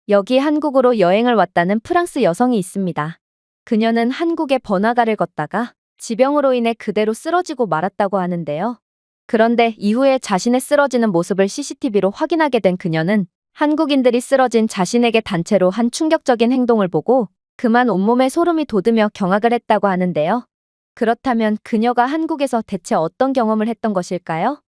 여기 한국으로 여행을 왔다는 프랑스 여성이 있습니다. 그녀는 한국의 번화가를 걷다가 지병으로 인해 그대로 쓰러지고 말았다고 하는데요. 그런데 이후에 자신의 쓰러지는 모습을 CCTV로 확인하게 된 그녀는 한국인들이 쓰러진 자신에게 단체로 한 충격적인 행동을 보고 그만 온몸에 소름이 돋으며 경악을 했다고 하는데요. 그렇다면 그녀가 한국에서 대체 어떤 경험을 했던 것일까요?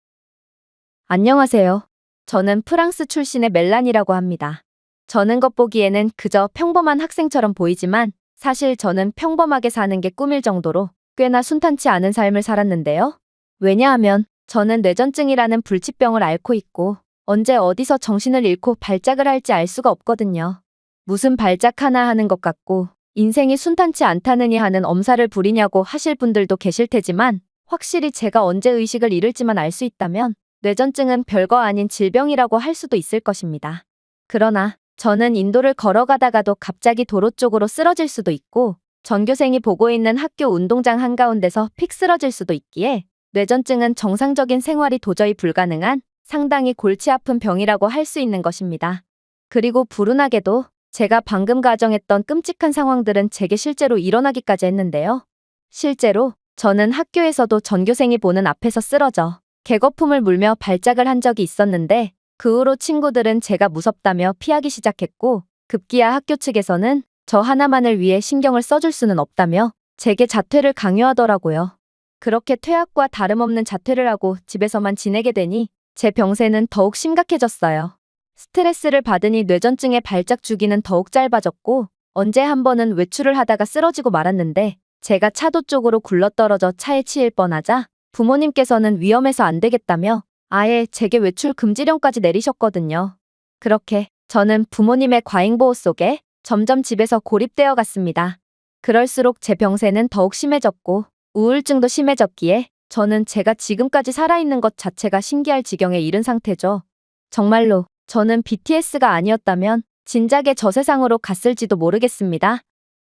안녕하세요. 저는 프랑스 출신의 멜란이라고 합니다. 저는 겉보기에는 그저 평범한 학생처럼 보이지만 사실 저는 평범하게 사는 게 꿈일 정도로 꽤나 순탄치 않은 삶을 살았는데요. 왜냐하면 저는 뇌전증이라는 불치병을 앓고 있고 언제 어디서 정신을 잃고 발작을 할지 알 수가 없거든요. 무슨 발작 하나 하는 것 같고 인생이 순탄치 않다느니 하는 엄살을 부리냐고 하실 분들도 계실 테지만 확실히 제가 언제 의식을 잃을지만 알 수 있다면 뇌전증은 별거 아닌 질병이라고 할 수도 있을 것입니다. 그러나 저는 인도를 걸어가다가도 갑자기 도로 쪽으로 쓰러질 수도 있고 전교생이 보고 있는 학교 운동장 한가운데서 픽 쓰러질 수도 있기에 뇌전증은 정상적인 생활이 도저히 불가능한 상당히 골치 아픈 병이라고 할 수 있는 것입니다. 그리고 불운하게도 제가 방금 가정했던 끔찍한 상황들은 제게 실제로 일어나기까지 했는데요. 실제로 저는 학교에서도 전교생이 보는 앞에서 쓰러져 개거품을 물며 발작을 한 적이 있었는데 그 후로 친구들은 제가 무섭다며 피하기 시작했고 급기야 학교 측에서는 저 하나만을 위해 신경을 써줄 수는 없다며 제게 자퇴를 강요하더라고요. 그렇게 퇴학과 다름없는 자퇴를 하고 집에서만 지내게 되니 제 병세는 더욱 심각해졌어요. 스트레스를 받으니 뇌전증의 발작 주기는 더욱 짧아졌고 언제 한 번은 외출을 하다가 쓰러지고 말았는데 제가 차도 쪽으로 굴러떨어져 차에 치일 뻔하자 부모님께서는 위험해서 안 되겠다며 아예 제게 외출 금지령까지 내리셨거든요. 그렇게 저는 부모님의 과잉보호 속에 점점 집에서 고립되어 갔습니다. 그럴수록 제 병세는 더욱 심해졌고 우울증도 심해졌기에 저는 제가 지금까지 살아있는 것 자체가 신기할 지경에 이른 상태죠. 정말로 저는 BTS가 아니었다면 진작에 저 세상으로 갔을지도 모르겠습니다.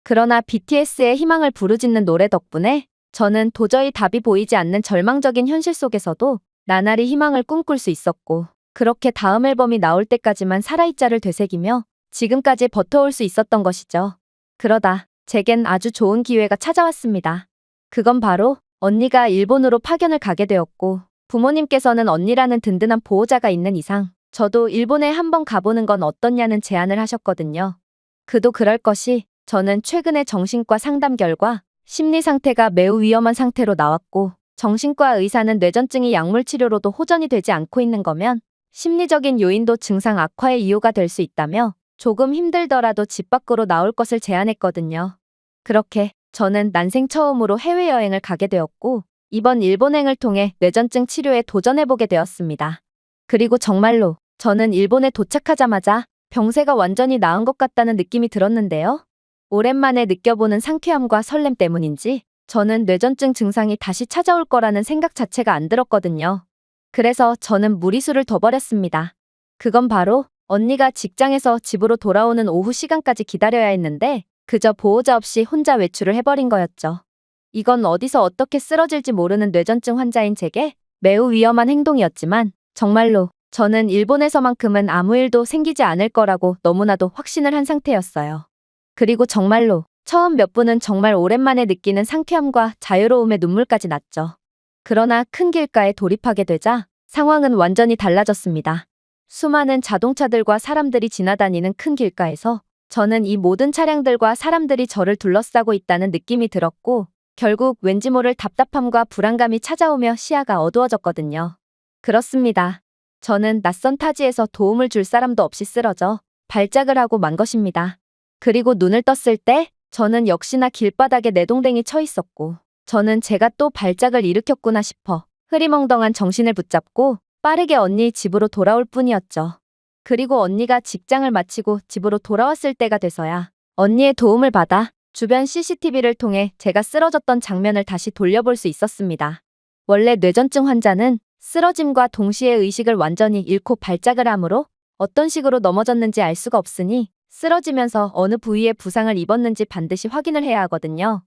그러나 BTS의 희망을 부르짖는 노래 덕분에 저는 도저히 답이 보이지 않는 절망적인 현실 속에서도 나날이 희망을 꿈꿀 수 있었고 그렇게 다음 앨범이 나올 때까지만 살아있자를 되새기며 지금까지 버텨올 수 있었던 것이죠. 그러다 제겐 아주 좋은 기회가 찾아왔습니다. 그건 바로 언니가 일본으로 파견을 가게 되었고 부모님께서는 언니라는 든든한 보호자가 있는 이상 저도 일본에 한번 가보는 건 어떻냐는 제안을 하셨거든요. 그도 그럴 것이 저는 최근에 정신과 상담 결과 심리 상태가 매우 위험한 상태로 나왔고 정신과 의사는 뇌전증이 약물 치료로도 호전이 되지 않고 있는 거면 심리적인 요인도 증상 악화의 이유가 될 수 있다며 조금 힘들더라도 집 밖으로 나올 것을 제안했거든요. 그렇게 저는 난생 처음으로 해외여행을 가게 되었고 이번 일본행을 통해 뇌전증 치료에 도전해보게 되었습니다. 그리고 정말로 저는 일본에 도착하자마자 병세가 완전히 나은 것 같다는 느낌이 들었는데요. 오랜만에 느껴보는 상쾌함과 설렘 때문인지 저는 뇌전증 증상이 다시 찾아올 거라는 생각 자체가 안 들었거든요. 그래서 저는 무리수를 더 벌였습니다. 그건 바로 언니가 직장에서 집으로 돌아오는 오후 시간까지 기다려야 했는데 그저 보호자 없이 혼자 외출을 해버린 거였죠. 이건 어디서 어떻게 쓰러질지 모르는 뇌전증 환자인 제게 매우 위험한 행동이었지만 정말로 저는 일본에서만큼은 아무 일도 생기지 않을 거라고 너무나도 확신을 한 상태였어요. 그리고 정말로 처음 몇 분은 정말 오랜만에 느끼는 상쾌함과 자유로움의 눈물까지 났죠. 그러나 큰 길가에 돌입하게 되자 상황은 완전히 달라졌습니다. 수많은 자동차들과 사람들이 지나다니는 큰 길가에서 저는 이 모든 차량들과 사람들이 저를 둘러싸고 있다는 느낌이 들었고 결국 왠지 모를 답답함과 불안감이 찾아오며 시야가 어두워졌거든요. 그렇습니다. 저는 낯선 타지에서 도움을 줄 사람도 없이 쓰러져 발작을 하고 만 것입니다. 그리고 눈을 떴을 때 저는 역시나 길바닥에 내동댕이 쳐 있었고 저는 제가 또 발작을 일으켰구나 싶어 흐리멍덩한 정신을 붙잡고 빠르게 언니 집으로 돌아올 뿐이었죠. 그리고 언니가 직장을 마치고 집으로 돌아왔을 때가 돼서야 언니의 도움을 받아 주변 CCTV를 통해 제가 쓰러졌던 장면을 다시 돌려볼 수 있었습니다. 원래 뇌전증 환자는 쓰러짐과 동시에 의식을 완전히 잃고 발작을 하므로 어떤 식으로 넘어졌는지 알 수가 없으니 쓰러지면서 어느 부위에 부상을 입었는지 반드시 확인을 해야 하거든요.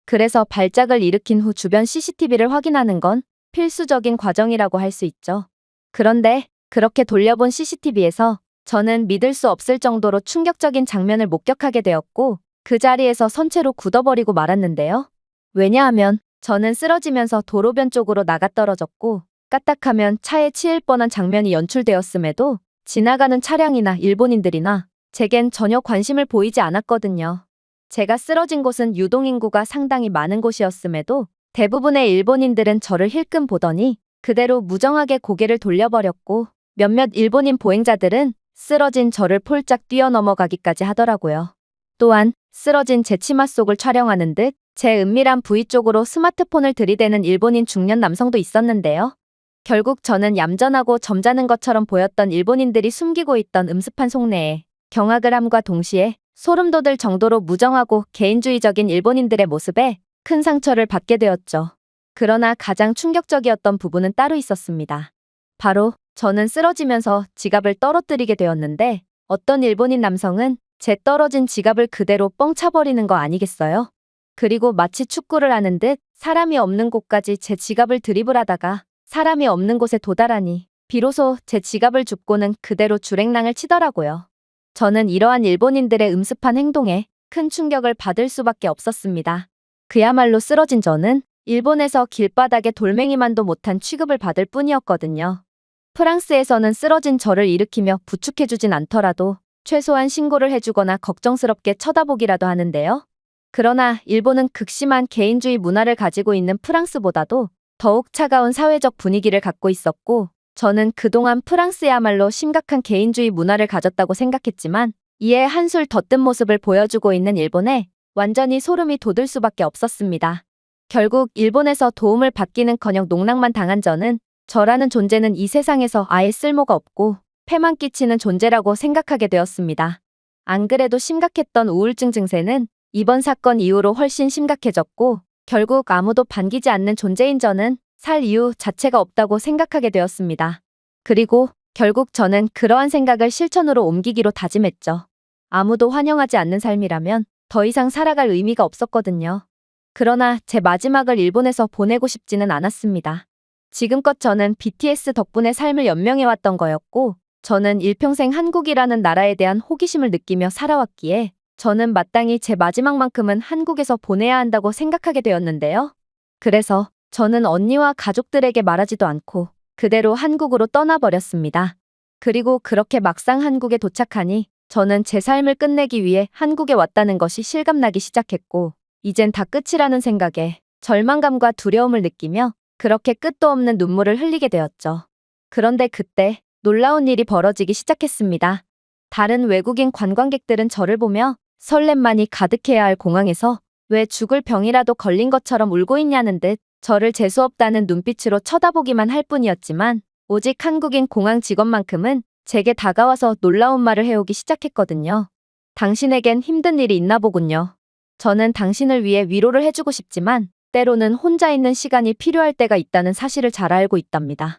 그래서 발작을 일으킨 후 주변 CCTV를 확인하는 건 필수적인 과정이라고 할 수 있죠. 그런데 그렇게 돌려본 CCTV에서 저는 믿을 수 없을 정도로 충격적인 장면을 목격하게 되었고 그 자리에서 선체로 굳어버리고 말았는데요. 왜냐하면 저는 쓰러지면서 도로변 쪽으로 나가떨어졌고 까딱하면 차에 치일 뻔한 장면이 연출되었음에도 지나가는 차량이나 일본인들이나 제겐 전혀 관심을 보이지 않았거든요. 제가 쓰러진 곳은 유동인구가 상당히 많은 곳이었음에도 대부분의 일본인들은 저를 힐끔 보더니 그대로 무정하게 고개를 돌려버렸고 몇몇 일본인 보행자들은 쓰러진 저를 폴짝 뛰어넘어가기까지 하더라고요. 또한 쓰러진 제 치마 속을 촬영하는 듯 제 은밀한 부위 쪽으로 스마트폰을 들이대는 일본인 중년 남성도 있었는데요. 결국 저는 얌전하고 점잖은 것처럼 보였던 일본인들이 숨기고 있던 음습한 속내에 경악을 함과 동시에 소름 돋을 정도로 무정하고 개인주의적인 일본인들의 모습에 큰 상처를 받게 되었죠. 그러나 가장 충격적이었던 부분은 따로 있었습니다. 바로 저는 쓰러지면서 지갑을 떨어뜨리게 되었는데 어떤 일본인 남성은 제 떨어진 지갑을 그대로 뻥 차버리는 거 아니겠어요? 그리고 마치 축구를 하는 듯 사람이 없는 곳까지 제 지갑을 드리블하다가 사람이 없는 곳에 도달하니 비로소 제 지갑을 줍고는 그대로 주랭랑을 치더라고요. 저는 이러한 일본인들의 음습한 행동에 큰 충격을 받을 수밖에 없었습니다. 그야말로 쓰러진 저는 일본에서 길바닥에 돌멩이만도 못한 취급을 받을 뿐이었거든요. 프랑스에서는 쓰러진 저를 일으키며 부축해주진 않더라도 최소한 신고를 해주거나 걱정스럽게 쳐다보기라도 하는데요. 그러나 일본은 극심한 개인주의 문화를 가지고 있는 프랑스보다도 더욱 차가운 사회적 분위기를 갖고 있었고 저는 그동안 프랑스야말로 심각한 개인주의 문화를 가졌다고 생각했지만 이에 한술 더 뜬 모습을 보여주고 있는 일본에 완전히 소름이 돋을 수밖에 없었습니다. 결국 일본에서 도움을 받기는커녕 농락만 당한 저는 저라는 존재는 이 세상에서 아예 쓸모가 없고 폐만 끼치는 존재라고 생각하게 되었습니다. 안 그래도 심각했던 우울증 증세는 이번 사건 이후로 훨씬 심각해졌고 결국 아무도 반기지 않는 존재인 저는 살 이유 자체가 없다고 생각하게 되었습니다. 그리고 결국 저는 그러한 생각을 실천으로 옮기기로 다짐했죠. 아무도 환영하지 않는 삶이라면 더 이상 살아갈 의미가 없었거든요. 그러나 제 마지막을 일본에서 보내고 싶지는 않았습니다. 지금껏 저는 BTS 덕분에 삶을 연명해왔던 거였고 저는 일평생 한국이라는 나라에 대한 호기심을 느끼며 살아왔기에 저는 마땅히 제 마지막만큼은 한국에서 보내야 한다고 생각하게 되었는데요. 그래서 저는 언니와 가족들에게 말하지도 않고 그대로 한국으로 떠나버렸습니다. 그리고 그렇게 막상 한국에 도착하니 저는 제 삶을 끝내기 위해 한국에 왔다는 것이 실감나기 시작했고 이젠 다 끝이라는 생각에 절망감과 두려움을 느끼며 그렇게 끝도 없는 눈물을 흘리게 되었죠. 그런데 그때 놀라운 일이 벌어지기 시작했습니다. 다른 외국인 관광객들은 저를 보며 설렘만이 가득해야 할 공항에서 왜 죽을 병이라도 걸린 것처럼 울고 있냐는 듯 저를 재수없다는 눈빛으로 쳐다보기만 할 뿐이었지만 오직 한국인 공항 직원만큼은 제게 다가와서 놀라운 말을 해오기 시작했거든요. 당신에겐 힘든 일이 있나 보군요. 저는 당신을 위해 위로를 해주고 싶지만 때로는 혼자 있는 시간이 필요할 때가 있다는 사실을 잘 알고 있답니다.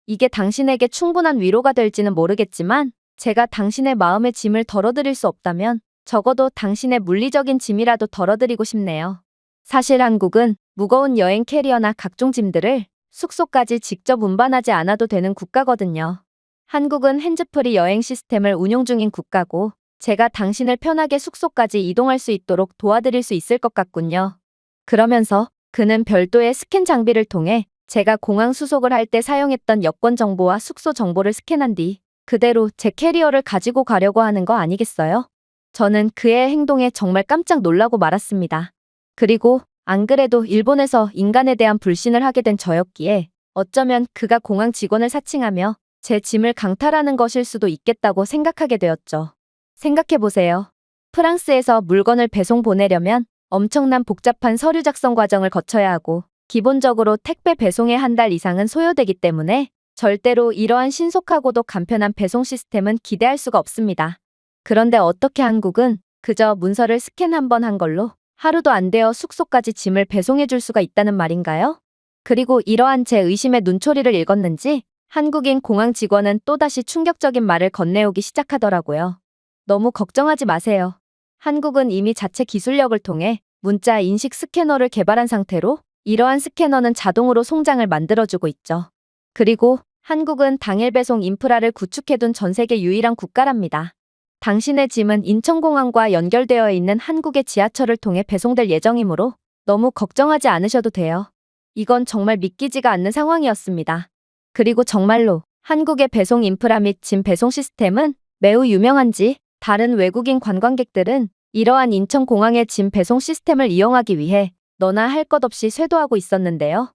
이게 당신에게 충분한 위로가 될지는 모르겠지만 제가 당신의 마음의 짐을 덜어드릴 수 없다면 적어도 당신의 물리적인 짐이라도 덜어드리고 싶네요. 사실 한국은 무거운 여행 캐리어나 각종 짐들을 숙소까지 직접 운반하지 않아도 되는 국가거든요. 한국은 핸즈프리 여행 시스템을 운용 중인 국가고 제가 당신을 편하게 숙소까지 이동할 수 있도록 도와드릴 수 있을 것 같군요. 그러면서 그는 별도의 스캔 장비를 통해 제가 공항 수속을 할 때 사용했던 여권 정보와 숙소 정보를 스캔한 뒤 그대로 제 캐리어를 가지고 가려고 하는 거 아니겠어요? 저는 그의 행동에 정말 깜짝 놀라고 말았습니다. 그리고 안 그래도 일본에서 인간에 대한 불신을 하게 된 저였기에 어쩌면 그가 공항 직원을 사칭하며 제 짐을 강탈하는 것일 수도 있겠다고 생각하게 되었죠. 생각해보세요. 프랑스에서 물건을 배송 보내려면 엄청난 복잡한 서류 작성 과정을 거쳐야 하고 기본적으로 택배 배송에 한 달 이상은 소요되기 때문에 절대로 이러한 신속하고도 간편한 배송 시스템은 기대할 수가 없습니다. 그런데 어떻게 한국은 그저 문서를 스캔 한 번 한 걸로 하루도 안 되어 숙소까지 짐을 배송해 줄 수가 있다는 말인가요? 그리고 이러한 제 의심의 눈초리를 읽었는지 한국인 공항 직원은 또다시 충격적인 말을 건네오기 시작하더라고요. 너무 걱정하지 마세요. 한국은 이미 자체 기술력을 통해 문자 인식 스캐너를 개발한 상태로 이러한 스캐너는 자동으로 송장을 만들어주고 있죠. 그리고 한국은 당일 배송 인프라를 구축해둔 전 세계 유일한 국가랍니다. 당신의 짐은 인천공항과 연결되어 있는 한국의 지하철을 통해 배송될 예정이므로 너무 걱정하지 않으셔도 돼요. 이건 정말 믿기지가 않는 상황이었습니다. 그리고 정말로 한국의 배송 인프라 및 짐 배송 시스템은 매우 유명한지 다른 외국인 관광객들은 이러한 인천공항의 짐 배송 시스템을 이용하기 위해 너나 할 것 없이 쇄도하고 있었는데요.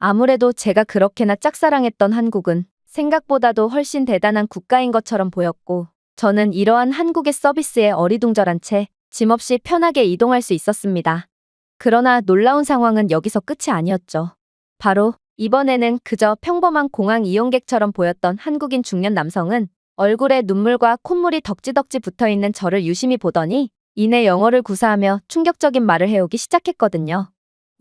아무래도 제가 그렇게나 짝사랑했던 한국은 생각보다도 훨씬 대단한 국가인 것처럼 보였고 저는 이러한 한국의 서비스에 어리둥절한 채 짐 없이 편하게 이동할 수 있었습니다. 그러나 놀라운 상황은 여기서 끝이 아니었죠. 바로 이번에는 그저 평범한 공항 이용객처럼 보였던 한국인 중년 남성은 얼굴에 눈물과 콧물이 덕지덕지 붙어있는 저를 유심히 보더니 이내 영어를 구사하며 충격적인 말을 해오기 시작했거든요.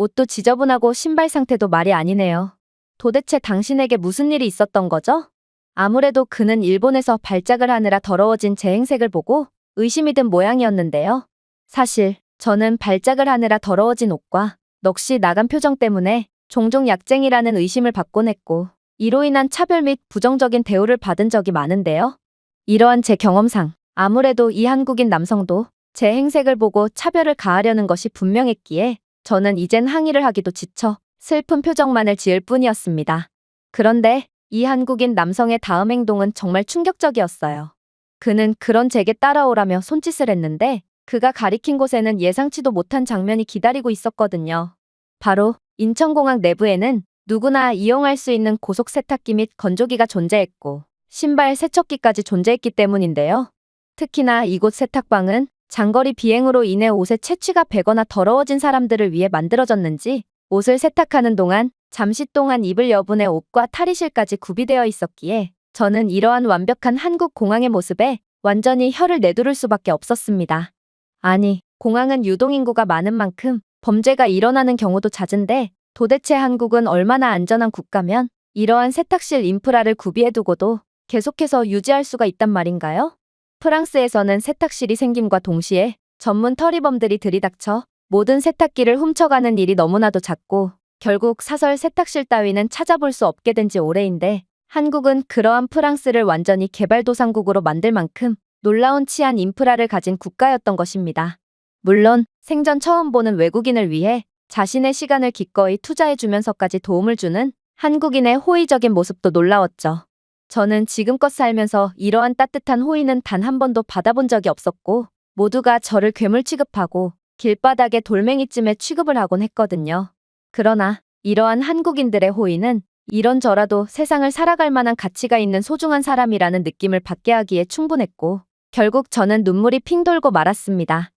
옷도 지저분하고 신발 상태도 말이 아니네요. 도대체 당신에게 무슨 일이 있었던 거죠? 아무래도 그는 일본에서 발작을 하느라 더러워진 제 행색을 보고 의심이 든 모양이었는데요. 사실 저는 발작을 하느라 더러워진 옷과 넋이 나간 표정 때문에 종종 약쟁이라는 의심을 받곤 했고 이로 인한 차별 및 부정적인 대우를 받은 적이 많은데요. 이러한 제 경험상 아무래도 이 한국인 남성도 제 행색을 보고 차별을 가하려는 것이 분명했기에 저는 이젠 항의를 하기도 지쳐 슬픈 표정만을 지을 뿐이었습니다. 그런데 이 한국인 남성의 다음 행동은 정말 충격적이었어요. 그는 그런 제게 따라오라며 손짓을 했는데 그가 가리킨 곳에는 예상치도 못한 장면이 기다리고 있었거든요. 바로 인천공항 내부에는 누구나 이용할 수 있는 고속 세탁기 및 건조기가 존재했고 신발 세척기까지 존재했기 때문인데요. 특히나 이곳 세탁방은 장거리 비행으로 인해 옷에 채취가 배거나 더러워진 사람들을 위해 만들어졌는지 옷을 세탁하는 동안 잠시 동안 입을 여분의 옷과 탈의실까지 구비되어 있었기에 저는 이러한 완벽한 한국 공항의 모습에 완전히 혀를 내두를 수밖에 없었습니다. 아니, 공항은 유동인구가 많은 만큼 범죄가 일어나는 경우도 잦은데 도대체 한국은 얼마나 안전한 국가면 이러한 세탁실 인프라를 구비해두고도 계속해서 유지할 수가 있단 말인가요? 프랑스에서는 세탁실이 생김과 동시에 전문 터리범들이 들이닥쳐 모든 세탁기를 훔쳐가는 일이 너무나도 잦고 결국 사설 세탁실 따위는 찾아볼 수 없게 된 지 오래인데 한국은 그러한 프랑스를 완전히 개발도상국으로 만들 만큼 놀라운 치안 인프라를 가진 국가였던 것입니다. 물론 생전 처음 보는 외국인을 위해 자신의 시간을 기꺼이 투자해주면서까지 도움을 주는 한국인의 호의적인 모습도 놀라웠죠. 저는 지금껏 살면서 이러한 따뜻한 호의는 단 한 번도 받아본 적이 없었고 모두가 저를 괴물 취급하고 길바닥에 돌멩이쯤에 취급을 하곤 했거든요. 그러나 이러한 한국인들의 호의는 이런저라도 세상을 살아갈 만한 가치가 있는 소중한 사람이라는 느낌을 받게 하기에 충분했고 결국 저는 눈물이 핑 돌고 말았습니다.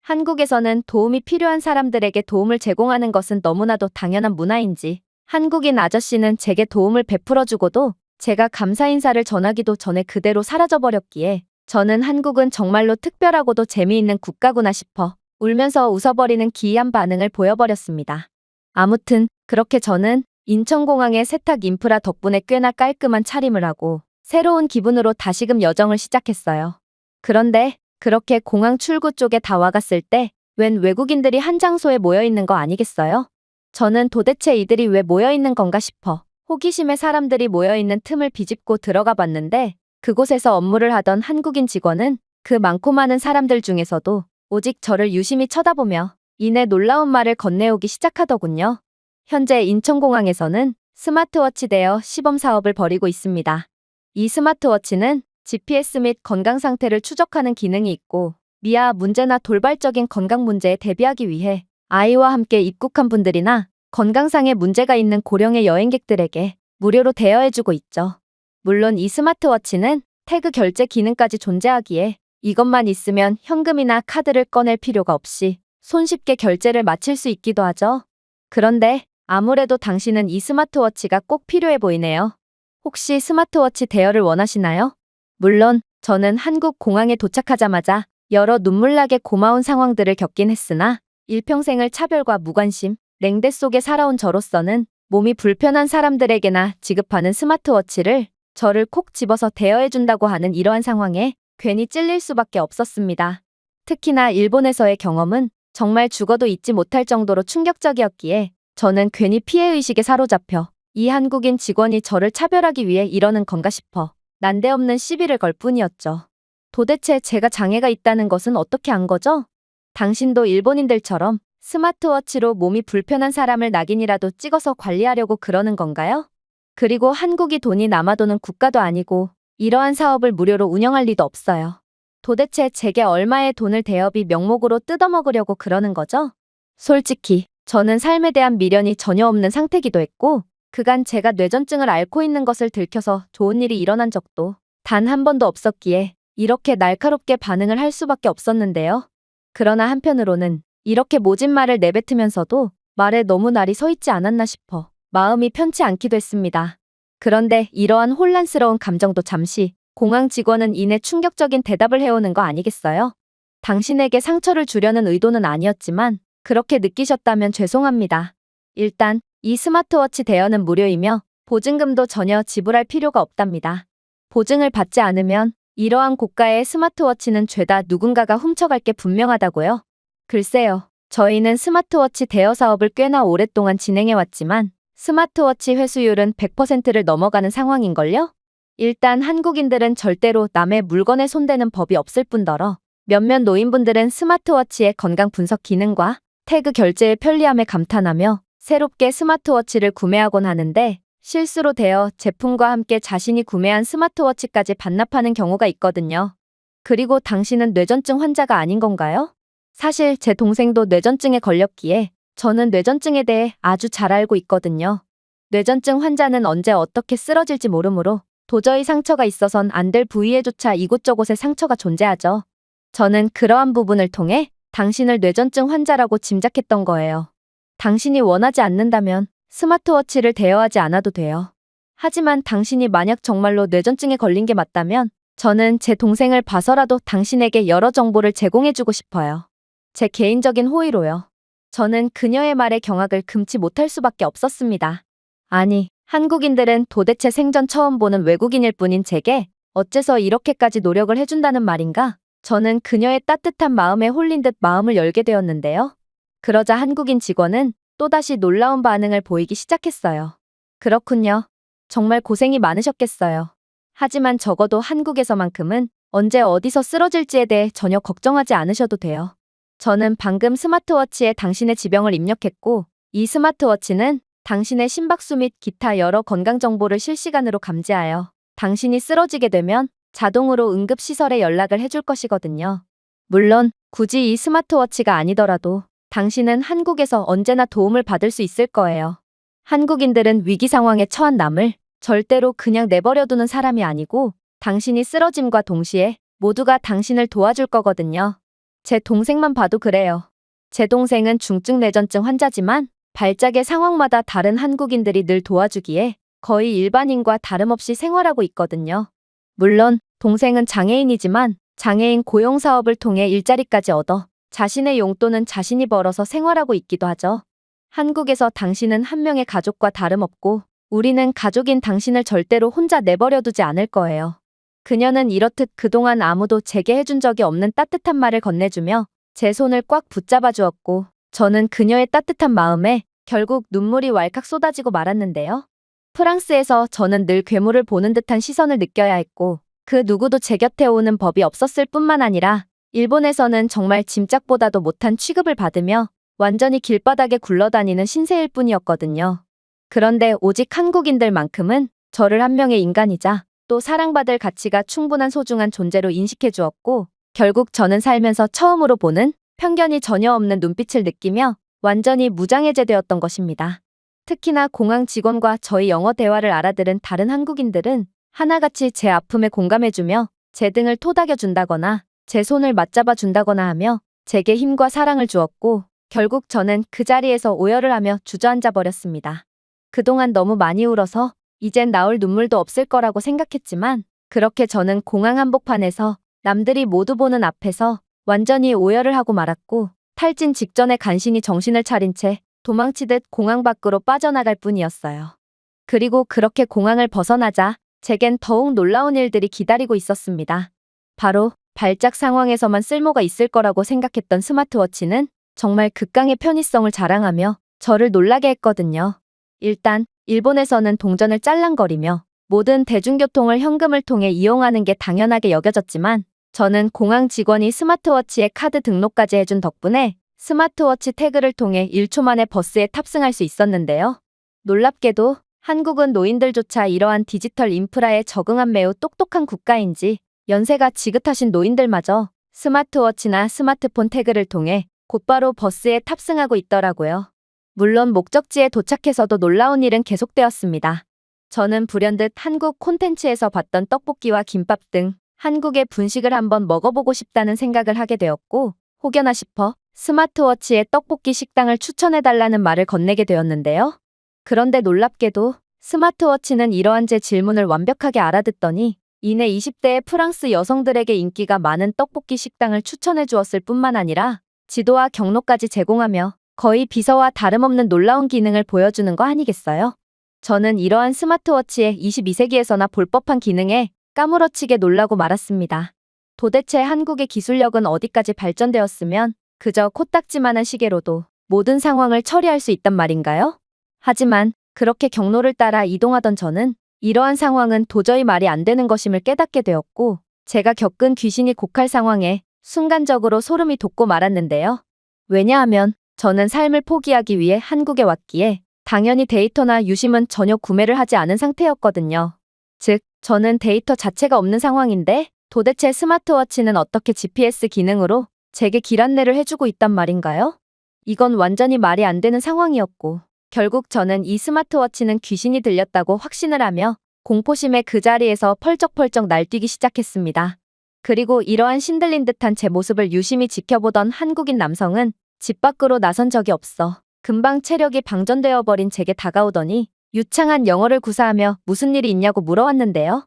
한국에서는 도움이 필요한 사람들에게 도움을 제공하는 것은 너무나도 당연한 문화인지 한국인 아저씨는 제게 도움을 베풀어주고도 제가 감사 인사를 전하기도 전에 그대로 사라져버렸기에 저는 한국은 정말로 특별하고도 재미있는 국가구나 싶어 울면서 웃어버리는 기이한 반응을 보여버렸습니다. 아무튼 그렇게 저는 인천공항의 세탁 인프라 덕분에 꽤나 깔끔한 차림을 하고 새로운 기분으로 다시금 여정을 시작했어요. 그런데 그렇게 공항 출구 쪽에 다 와갔을 때 웬 외국인들이 한 장소에 모여있는 거 아니겠어요? 저는 도대체 이들이 왜 모여있는 건가 싶어 호기심에 사람들이 모여있는 틈을 비집고 들어가 봤는데 그곳에서 업무를 하던 한국인 직원은 그 많고 많은 사람들 중에서도 오직 저를 유심히 쳐다보며 이내 놀라운 말을 건네오기 시작하더군요. 현재 인천공항에서는 스마트워치 대여 시범 사업을 벌이고 있습니다. 이 스마트워치는 GPS 및 건강 상태를 추적하는 기능이 있고 미아 문제나 돌발적인 건강 문제에 대비하기 위해 아이와 함께 입국한 분들이나 건강상의 문제가 있는 고령의 여행객들에게 무료로 대여해주고 있죠. 물론 이 스마트워치는 태그 결제 기능까지 존재하기에 이것만 있으면 현금이나 카드를 꺼낼 필요가 없이 손쉽게 결제를 마칠 수 있기도 하죠. 그런데 아무래도 당신은 이 스마트워치가 꼭 필요해 보이네요. 혹시 스마트워치 대여를 원하시나요? 물론 저는 한국 공항에 도착하자마자 여러 눈물나게 고마운 상황들을 겪긴 했으나 일평생을 차별과 무관심, 냉대 속에 살아온 저로서는 몸이 불편한 사람들에게나 지급하는 스마트워치를 저를 콕 집어서 대여해준다고 하는 이러한 상황에 괜히 찔릴 수밖에 없었습니다. 특히나 일본에서의 경험은 정말 죽어도 잊지 못할 정도로 충격적이었기에 저는 괜히 피해의식에 사로잡혀 이 한국인 직원이 저를 차별하기 위해 이러는 건가 싶어 난데없는 시비를 걸 뿐이었죠. 도대체 제가 장애가 있다는 것은 어떻게 안 거죠? 당신도 일본인들처럼 스마트워치로 몸이 불편한 사람을 낙인이라도 찍어서 관리하려고 그러는 건가요? 그리고 한국이 돈이 남아도는 국가도 아니고 이러한 사업을 무료로 운영할 리도 없어요. 도대체 제게 얼마의 돈을 대여비 명목으로 뜯어먹으려고 그러는 거죠? 솔직히 저는 삶에 대한 미련이 전혀 없는 상태기도 했고 그간 제가 뇌전증을 앓고 있는 것을 들켜서 좋은 일이 일어난 적도 단 한 번도 없었기에 이렇게 날카롭게 반응을 할 수밖에 없었는데요. 그러나 한편으로는 이렇게 모진 말을 내뱉으면서도 말에 너무 날이 서 있지 않았나 싶어 마음이 편치 않기도 했습니다. 그런데 이러한 혼란스러운 감정도 잠시 공항 직원은 이내 충격적인 대답을 해오는 거 아니겠어요? 당신에게 상처를 주려는 의도는 아니었지만 그렇게 느끼셨다면 죄송합니다. 일단 이 스마트워치 대여는 무료이며 보증금도 전혀 지불할 필요가 없답니다. 보증을 받지 않으면 이러한 고가의 스마트워치는 죄다 누군가가 훔쳐갈 게 분명하다고요? 글쎄요. 저희는 스마트워치 대여 사업을 꽤나 오랫동안 진행해왔지만 스마트워치 회수율은 100%를 넘어가는 상황인걸요? 일단 한국인들은 절대로 남의 물건에 손대는 법이 없을 뿐더러 몇몇 노인분들은 스마트워치의 건강 분석 기능과 태그 결제의 편리함에 감탄하며 새롭게 스마트워치를 구매하곤 하는데 실수로 대여 제품과 함께 자신이 구매한 스마트워치까지 반납하는 경우가 있거든요. 그리고 당신은 뇌전증 환자가 아닌 건가요? 사실 제 동생도 뇌전증에 걸렸기에 저는 뇌전증에 대해 아주 잘 알고 있거든요. 뇌전증 환자는 언제 어떻게 쓰러질지 모르므로 도저히 상처가 있어선 안 될 부위에조차 이곳저곳에 상처가 존재하죠. 저는 그러한 부분을 통해 당신을 뇌전증 환자라고 짐작했던 거예요. 당신이 원하지 않는다면 스마트워치를 대여하지 않아도 돼요. 하지만 당신이 만약 정말로 뇌전증에 걸린 게 맞다면 저는 제 동생을 봐서라도 당신에게 여러 정보를 제공해주고 싶어요. 제 개인적인 호의로요. 저는 그녀의 말에 경악을 금치 못할 수밖에 없었습니다. 아니, 한국인들은 도대체 생전 처음 보는 외국인일 뿐인 제게 어째서 이렇게까지 노력을 해준다는 말인가? 저는 그녀의 따뜻한 마음에 홀린 듯 마음을 열게 되었는데요. 그러자 한국인 직원은 또다시 놀라운 반응을 보이기 시작했어요. 그렇군요. 정말 고생이 많으셨겠어요. 하지만 적어도 한국에서만큼은 언제 어디서 쓰러질지에 대해 전혀 걱정하지 않으셔도 돼요. 저는 방금 스마트워치에 당신의 지병을 입력했고 이 스마트워치는 당신의 심박수 및 기타 여러 건강 정보를 실시간으로 감지하여 당신이 쓰러지게 되면 자동으로 응급시설에 연락을 해줄 것이거든요. 물론 굳이 이 스마트워치가 아니더라도 당신은 한국에서 언제나 도움을 받을 수 있을 거예요. 한국인들은 위기 상황에 처한 남을 절대로 그냥 내버려두는 사람이 아니고 당신이 쓰러짐과 동시에 모두가 당신을 도와줄 거거든요. 제 동생만 봐도 그래요. 제 동생은 중증 뇌전증 환자지만 발작의 상황마다 다른 한국인들이 늘 도와주기에 거의 일반인과 다름없이 생활하고 있거든요. 물론 동생은 장애인이지만 장애인 고용 사업을 통해 일자리까지 얻어 자신의 용돈은 자신이 벌어서 생활하고 있기도 하죠. 한국에서 당신은 한 명의 가족과 다름없고 우리는 가족인 당신을 절대로 혼자 내버려두지 않을 거예요. 그녀는 이렇듯 그동안 아무도 제게 해준 적이 없는 따뜻한 말을 건네주며 제 손을 꽉 붙잡아 주었고 저는 그녀의 따뜻한 마음에 결국 눈물이 왈칵 쏟아지고 말았는데요. 프랑스에서 저는 늘 괴물을 보는 듯한 시선을 느껴야 했고 그 누구도 제 곁에 오는 법이 없었을 뿐만 아니라 일본에서는 정말 짐짝보다도 못한 취급을 받으며 완전히 길바닥에 굴러다니는 신세일 뿐이었거든요. 그런데 오직 한국인들만큼은 저를 한 명의 인간이자 또 사랑받을 가치가 충분한 소중한 존재로 인식해 주었고 결국 저는 살면서 처음으로 보는 편견이 전혀 없는 눈빛을 느끼며 완전히 무장해제되었던 것입니다. 특히나 공항 직원과 저희 영어 대화를 알아들은 다른 한국인들은 하나같이 제 아픔에 공감해주며 제 등을 토닥여준다거나 제 손을 맞잡아 준다거나 하며 제게 힘과 사랑을 주었고 결국 저는 그 자리에서 오열을 하며 주저앉아 버렸습니다. 그동안 너무 많이 울어서 이젠 나올 눈물도 없을 거라고 생각했지만 그렇게 저는 공항 한복판에서 남들이 모두 보는 앞에서 완전히 오열을 하고 말았고 탈진 직전에 간신히 정신을 차린 채 도망치듯 공항 밖으로 빠져나갈 뿐이었어요. 그리고 그렇게 공항을 벗어나자 제겐 더욱 놀라운 일들이 기다리고 있었습니다. 바로 발작 상황에서만 쓸모가 있을 거라고 생각했던 스마트워치는 정말 극강의 편의성을 자랑하며 저를 놀라게 했거든요. 일단 일본에서는 동전을 짤랑거리며 모든 대중교통을 현금을 통해 이용하는 게 당연하게 여겨졌지만 저는 공항 직원이 스마트워치에 카드 등록까지 해준 덕분에 스마트워치 태그를 통해 1초 만에 버스에 탑승할 수 있었는데요. 놀랍게도 한국은 노인들조차 이러한 디지털 인프라에 적응한 매우 똑똑한 국가인지 연세가 지긋하신 노인들마저 스마트워치나 스마트폰 태그를 통해 곧바로 버스에 탑승하고 있더라고요. 물론 목적지에 도착해서도 놀라운 일은 계속되었습니다. 저는 불현듯 한국 콘텐츠에서 봤던 떡볶이와 김밥 등 한국의 분식을 한번 먹어보고 싶다는 생각을 하게 되었고 혹여나 싶어 스마트워치에 떡볶이 식당을 추천해달라는 말을 건네게 되었는데요. 그런데 놀랍게도 스마트워치는 이러한 제 질문을 완벽하게 알아듣더니 이내 20대의 프랑스 여성들에게 인기가 많은 떡볶이 식당을 추천해 주었을 뿐만 아니라 지도와 경로까지 제공하며 거의 비서와 다름없는 놀라운 기능을 보여주는 거 아니겠어요? 저는 이러한 스마트워치의 22세기에서나 볼 법한 기능에 까무러치게 놀라고 말았습니다. 도대체 한국의 기술력은 어디까지 발전되었으면 그저 코딱지만한 시계로도 모든 상황을 처리할 수 있단 말인가요? 하지만 그렇게 경로를 따라 이동하던 저는 이러한 상황은 도저히 말이 안 되는 것임을 깨닫게 되었고 제가 겪은 귀신이 곡할 상황에 순간적으로 소름이 돋고 말았는데요. 왜냐하면 저는 삶을 포기하기 위해 한국에 왔기에 당연히 데이터나 유심은 전혀 구매를 하지 않은 상태였거든요. 즉, 저는 데이터 자체가 없는 상황인데 도대체 스마트워치는 어떻게 GPS 기능으로 제게 길 안내를 해주고 있단 말인가요? 이건 완전히 말이 안 되는 상황이었고 결국 저는 이 스마트워치는 귀신이 들렸다고 확신을 하며 공포심에 그 자리에서 펄쩍펄쩍 날뛰기 시작했습니다. 그리고 이러한 신들린 듯한 제 모습을 유심히 지켜보던 한국인 남성은 집 밖으로 나선 적이 없어 금방 체력이 방전되어 버린 제게 다가오더니 유창한 영어를 구사하며 무슨 일이 있냐고 물어왔는데요.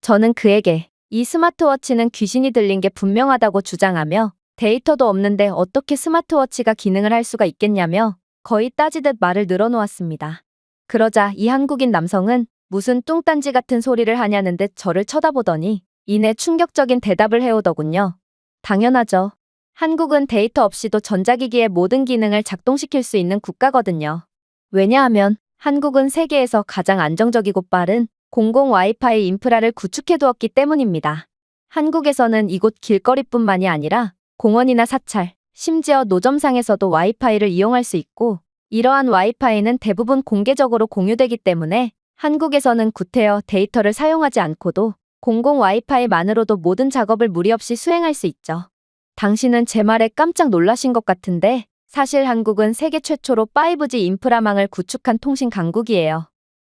저는 그에게 이 스마트워치는 귀신이 들린 게 분명하다고 주장하며 데이터도 없는데 어떻게 스마트워치가 기능을 할 수가 있겠냐며 거의 따지듯 말을 늘어놓았습니다. 그러자 이 한국인 남성은 무슨 뚱딴지 같은 소리를 하냐는 듯 저를 쳐다보더니 이내 충격적인 대답을 해오더군요. 당연하죠. 한국은 데이터 없이도 전자기기의 모든 기능을 작동시킬 수 있는 국가거든요. 왜냐하면 한국은 세계에서 가장 안정적이고 빠른 공공 와이파이 인프라를 구축해두었기 때문입니다. 한국에서는 이곳 길거리뿐만이 아니라 공원이나 사찰, 심지어 노점상에서도 와이파이를 이용할 수 있고 이러한 와이파이는 대부분 공개적으로 공유되기 때문에 한국에서는 구태여 데이터를 사용하지 않고도 공공 와이파이만으로도 모든 작업을 무리 없이 수행할 수 있죠. 당신은 제 말에 깜짝 놀라신 것 같은데 사실 한국은 세계 최초로 5G 인프라망을 구축한 통신 강국이에요.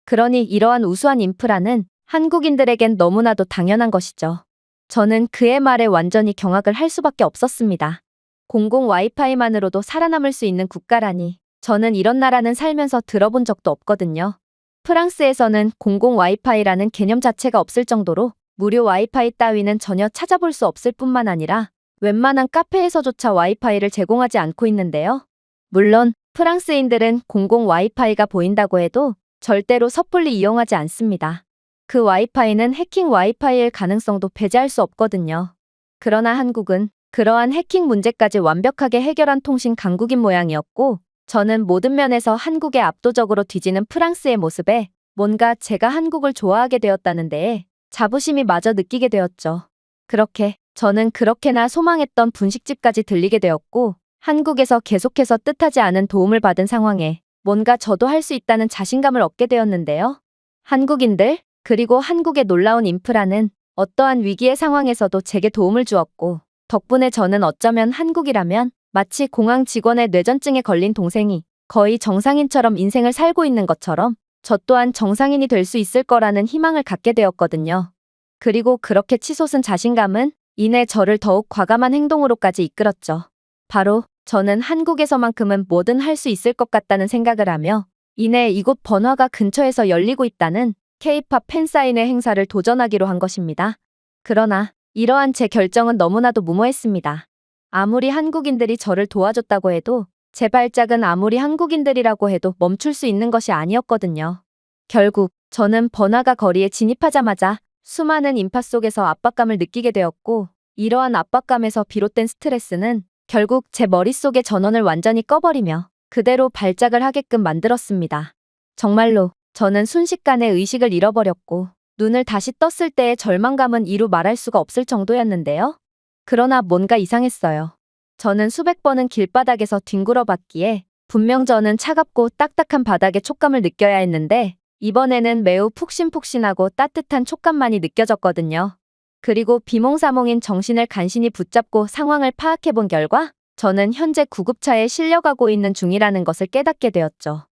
그러니 이러한 우수한 인프라는 한국인들에겐 너무나도 당연한 것이죠. 저는 그의 말에 완전히 경악을 할 수밖에 없었습니다. 공공 와이파이만으로도 살아남을 수 있는 국가라니 저는 이런 나라는 살면서 들어본 적도 없거든요. 프랑스에서는 공공 와이파이라는 개념 자체가 없을 정도로 무료 와이파이 따위는 전혀 찾아볼 수 없을 뿐만 아니라 웬만한 카페에서조차 와이파이를 제공하지 않고 있는데요. 물론 프랑스인들은 공공 와이파이가 보인다고 해도 절대로 섣불리 이용하지 않습니다. 그 와이파이는 해킹 와이파이일 가능성도 배제할 수 없거든요. 그러나 한국은 그러한 해킹 문제까지 완벽하게 해결한 통신 강국인 모양이었고 저는 모든 면에서 한국에 압도적으로 뒤지는 프랑스의 모습에 뭔가 제가 한국을 좋아하게 되었다는 데에 자부심이 마저 느끼게 되었죠. 그렇게 저는 그렇게나 소망했던 분식집까지 들리게 되었고 한국에서 계속해서 뜻하지 않은 도움을 받은 상황에 뭔가 저도 할 수 있다는 자신감을 얻게 되었는데요. 한국인들, 그리고 한국의 놀라운 인프라는 어떠한 위기의 상황에서도 제게 도움을 주었고 덕분에 저는 어쩌면 한국이라면 마치 공항 직원의 뇌전증에 걸린 동생이 거의 정상인처럼 인생을 살고 있는 것처럼 저 또한 정상인이 될 수 있을 거라는 희망을 갖게 되었거든요. 그리고 그렇게 치솟은 자신감은 이내 저를 더욱 과감한 행동으로까지 이끌었죠. 바로 저는 한국에서만큼은 뭐든 할 수 있을 것 같다는 생각을 하며 이내 이곳 번화가 근처에서 열리고 있다는 K-팝 팬사인회 행사를 도전하기로 한 것입니다. 그러나 이러한 제 결정은 너무나도 무모했습니다. 아무리 한국인들이 저를 도와줬다고 해도 제 발작은 아무리 한국인들이라고 해도 멈출 수 있는 것이 아니었거든요. 결국 저는 번화가 거리에 진입하자마자 수많은 인파 속에서 압박감을 느끼게 되었고 이러한 압박감에서 비롯된 스트레스는 결국 제 머릿속의 전원을 완전히 꺼버리며 그대로 발작을 하게끔 만들었습니다. 정말로 저는 순식간에 의식을 잃어버렸고 눈을 다시 떴을 때의 절망감은 이루 말할 수가 없을 정도였는데요. 그러나 뭔가 이상했어요. 저는 수백 번은 길바닥에서 뒹굴어 봤기에 분명 저는 차갑고 딱딱한 바닥의 촉감을 느껴야 했는데 이번에는 매우 푹신푹신하고 따뜻한 촉감만이 느껴졌거든요. 그리고 비몽사몽인 정신을 간신히 붙잡고 상황을 파악해 본 결과 저는 현재 구급차에 실려가고 있는 중이라는 것을 깨닫게 되었죠.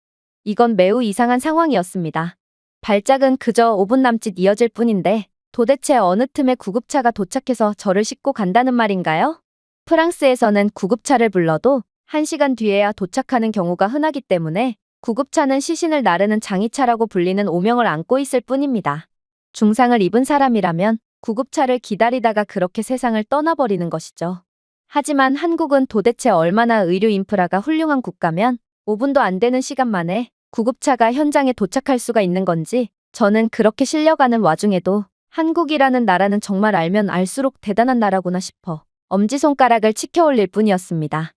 이건 매우 이상한 상황이었습니다. 발작은 그저 5분 남짓 이어질 뿐인데 도대체 어느 틈에 구급차가 도착해서 저를 싣고 간다는 말인가요? 프랑스에서는 구급차를 불러도 1시간 뒤에야 도착하는 경우가 흔하기 때문에 구급차는 시신을 나르는 장의차라고 불리는 오명을 안고 있을 뿐입니다. 중상을 입은 사람이라면 구급차를 기다리다가 그렇게 세상을 떠나버리는 것이죠. 하지만 한국은 도대체 얼마나 의료 인프라가 훌륭한 국가면 5분도 안 되는 시간 만에 구급차가 현장에 도착할 수가 있는 건지 저는 그렇게 실려가는 와중에도 한국이라는 나라는 정말 알면 알수록 대단한 나라구나 싶어 엄지손가락을 치켜 올릴 뿐이었습니다.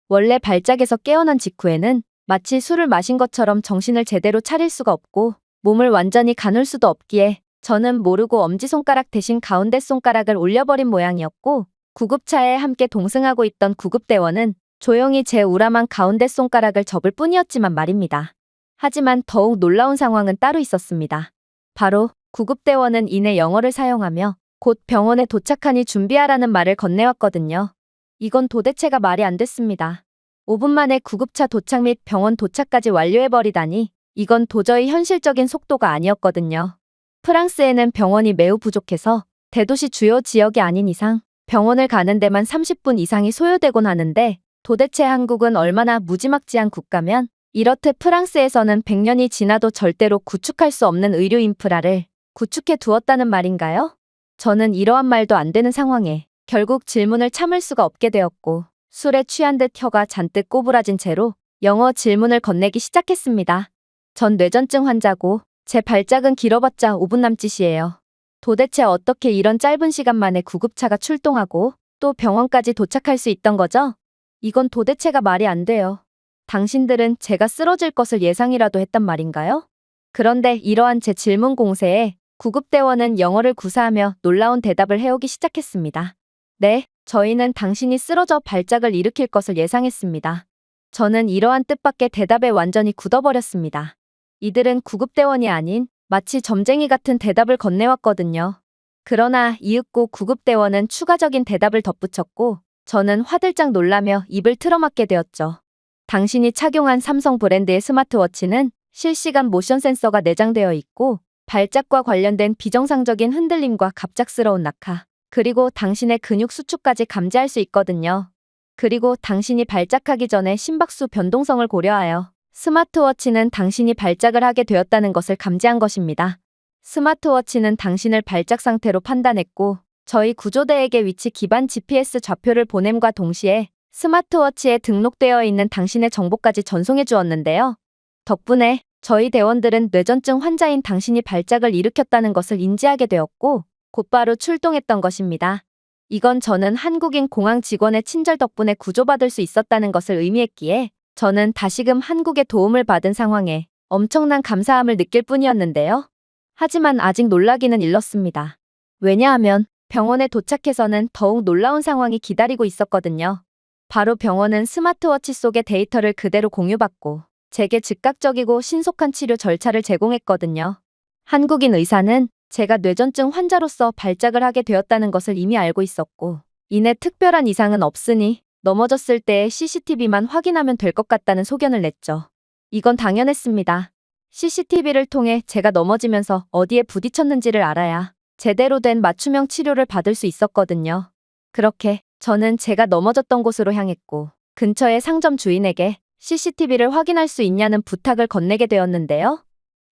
원래 발작에서 깨어난 직후에는 마치 술을 마신 것처럼 정신을 제대로 차릴 수가 없고 몸을 완전히 가눌 수도 없기에 저는 모르고 엄지손가락 대신 가운데 손가락을 올려버린 모양이었고 구급차에 함께 동승하고 있던 구급대원은 조용히 제 우람한 가운데 손가락을 접을 뿐이었지만 말입니다. 하지만 더욱 놀라운 상황은 따로 있었습니다. 바로 구급대원은 이내 영어를 사용하며 곧 병원에 도착하니 준비하라는 말을 건네왔거든요. 이건 도대체가 말이 안 됐습니다. 5분 만에 구급차 도착 및 병원 도착까지 완료해버리다니 이건 도저히 현실적인 속도가 아니었거든요. 프랑스에는 병원이 매우 부족해서 대도시 주요 지역이 아닌 이상 병원을 가는 데만 30분 이상이 소요되곤 하는데 도대체 한국은 얼마나 무지막지한 국가면 이렇듯 프랑스에서는 100년이 지나도 절대로 구축할 수 없는 의료 인프라를 구축해 두었다는 말인가요? 저는 이러한 말도 안 되는 상황에 결국 질문을 참을 수가 없게 되었고 술에 취한 듯 혀가 잔뜩 꼬부라진 채로 영어 질문을 건네기 시작했습니다. 전 뇌전증 환자고 제 발작은 길어봤자 5분 남짓이에요. 도대체 어떻게 이런 짧은 시간 만에 구급차가 출동하고 또 병원까지 도착할 수 있던 거죠? 이건 도대체가 말이 안 돼요. 당신들은 제가 쓰러질 것을 예상이라도 했단 말인가요? 그런데 이러한 제 질문 공세에 구급대원은 영어를 구사하며 놀라운 대답을 해오기 시작했습니다. 네, 저희는 당신이 쓰러져 발작을 일으킬 것을 예상했습니다. 저는 이러한 뜻밖의 대답에 완전히 굳어버렸습니다. 이들은 구급대원이 아닌 마치 점쟁이 같은 대답을 건네왔거든요. 그러나 이윽고 구급대원은 추가적인 대답을 덧붙였고 저는 화들짝 놀라며 입을 틀어막게 되었죠. 당신이 착용한 삼성 브랜드의 스마트워치는 실시간 모션 센서가 내장되어 있고 발작과 관련된 비정상적인 흔들림과 갑작스러운 낙하, 그리고 당신의 근육 수축까지 감지할 수 있거든요. 그리고 당신이 발작하기 전에 심박수 변동성을 고려하여 스마트워치는 당신이 발작을 하게 되었다는 것을 감지한 것입니다. 스마트워치는 당신을 발작 상태로 판단했고 저희 구조대에게 위치 기반 GPS 좌표를 보냄과 동시에 스마트워치에 등록되어 있는 당신의 정보까지 전송해 주었는데요. 덕분에 저희 대원들은 뇌전증 환자인 당신이 발작을 일으켰다는 것을 인지하게 되었고 곧바로 출동했던 것입니다. 이건 저는 한국인 공항 직원의 친절 덕분에 구조받을 수 있었다는 것을 의미했기에 저는 다시금 한국의 도움을 받은 상황에 엄청난 감사함을 느낄 뿐이었는데요. 하지만 아직 놀라기는 일렀습니다. 왜냐하면 병원에 도착해서는 더욱 놀라운 상황이 기다리고 있었거든요. 바로 병원은 스마트워치 속의 데이터를 그대로 공유받고 제게 즉각적이고 신속한 치료 절차를 제공했거든요. 한국인 의사는 제가 뇌전증 환자로서 발작을 하게 되었다는 것을 이미 알고 있었고 이내 특별한 이상은 없으니 넘어졌을 때의 CCTV만 확인하면 될 것 같다는 소견을 냈죠. 이건 당연했습니다. CCTV를 통해 제가 넘어지면서 어디에 부딪혔는지를 알아야 제대로 된 맞춤형 치료를 받을 수 있었거든요. 그렇게 저는 제가 넘어졌던 곳으로 향했고 근처의 상점 주인에게 CCTV를 확인할 수 있냐는 부탁을 건네게 되었는데요.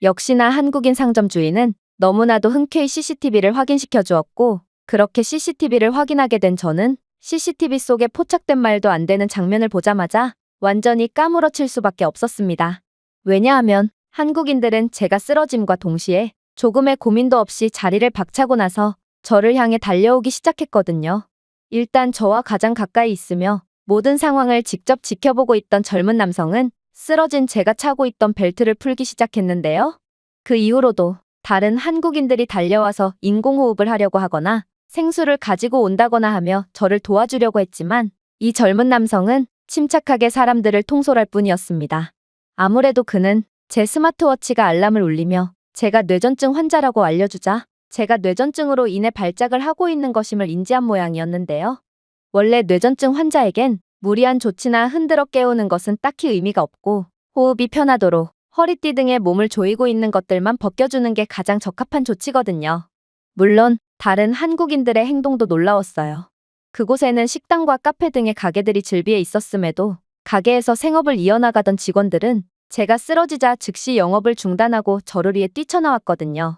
역시나 한국인 상점 주인은 너무나도 흔쾌히 CCTV를 확인시켜 주었고 그렇게 CCTV를 확인하게 된 저는 CCTV 속에 포착된 말도 안 되는 장면을 보자마자 완전히 까무러칠 수밖에 없었습니다. 왜냐하면 한국인들은 제가 쓰러짐과 동시에 조금의 고민도 없이 자리를 박차고 나서 저를 향해 달려오기 시작했거든요. 일단 저와 가장 가까이 있으며 모든 상황을 직접 지켜보고 있던 젊은 남성은 쓰러진 제가 차고 있던 벨트를 풀기 시작했는데요. 그 이후로도 다른 한국인들이 달려와서 인공호흡을 하려고 하거나 생수를 가지고 온다거나 하며 저를 도와주려고 했지만 이 젊은 남성은 침착하게 사람들을 통솔할 뿐이었습니다. 아무래도 그는 제 스마트워치가 알람을 울리며 제가 뇌전증 환자라고 알려주자 제가 뇌전증으로 인해 발작을 하고 있는 것임을 인지한 모양이었는데요. 원래 뇌전증 환자에겐 무리한 조치나 흔들어 깨우는 것은 딱히 의미가 없고 호흡이 편하도록 허리띠 등의 몸을 조이고 있는 것들만 벗겨주는 게 가장 적합한 조치거든요. 물론 다른 한국인들의 행동도 놀라웠어요. 그곳에는 식당과 카페 등의 가게들이 즐비해 있었음에도 가게에서 생업을 이어나가던 직원들은 제가 쓰러지자 즉시 영업을 중단하고 저를 위해 뛰쳐나왔거든요.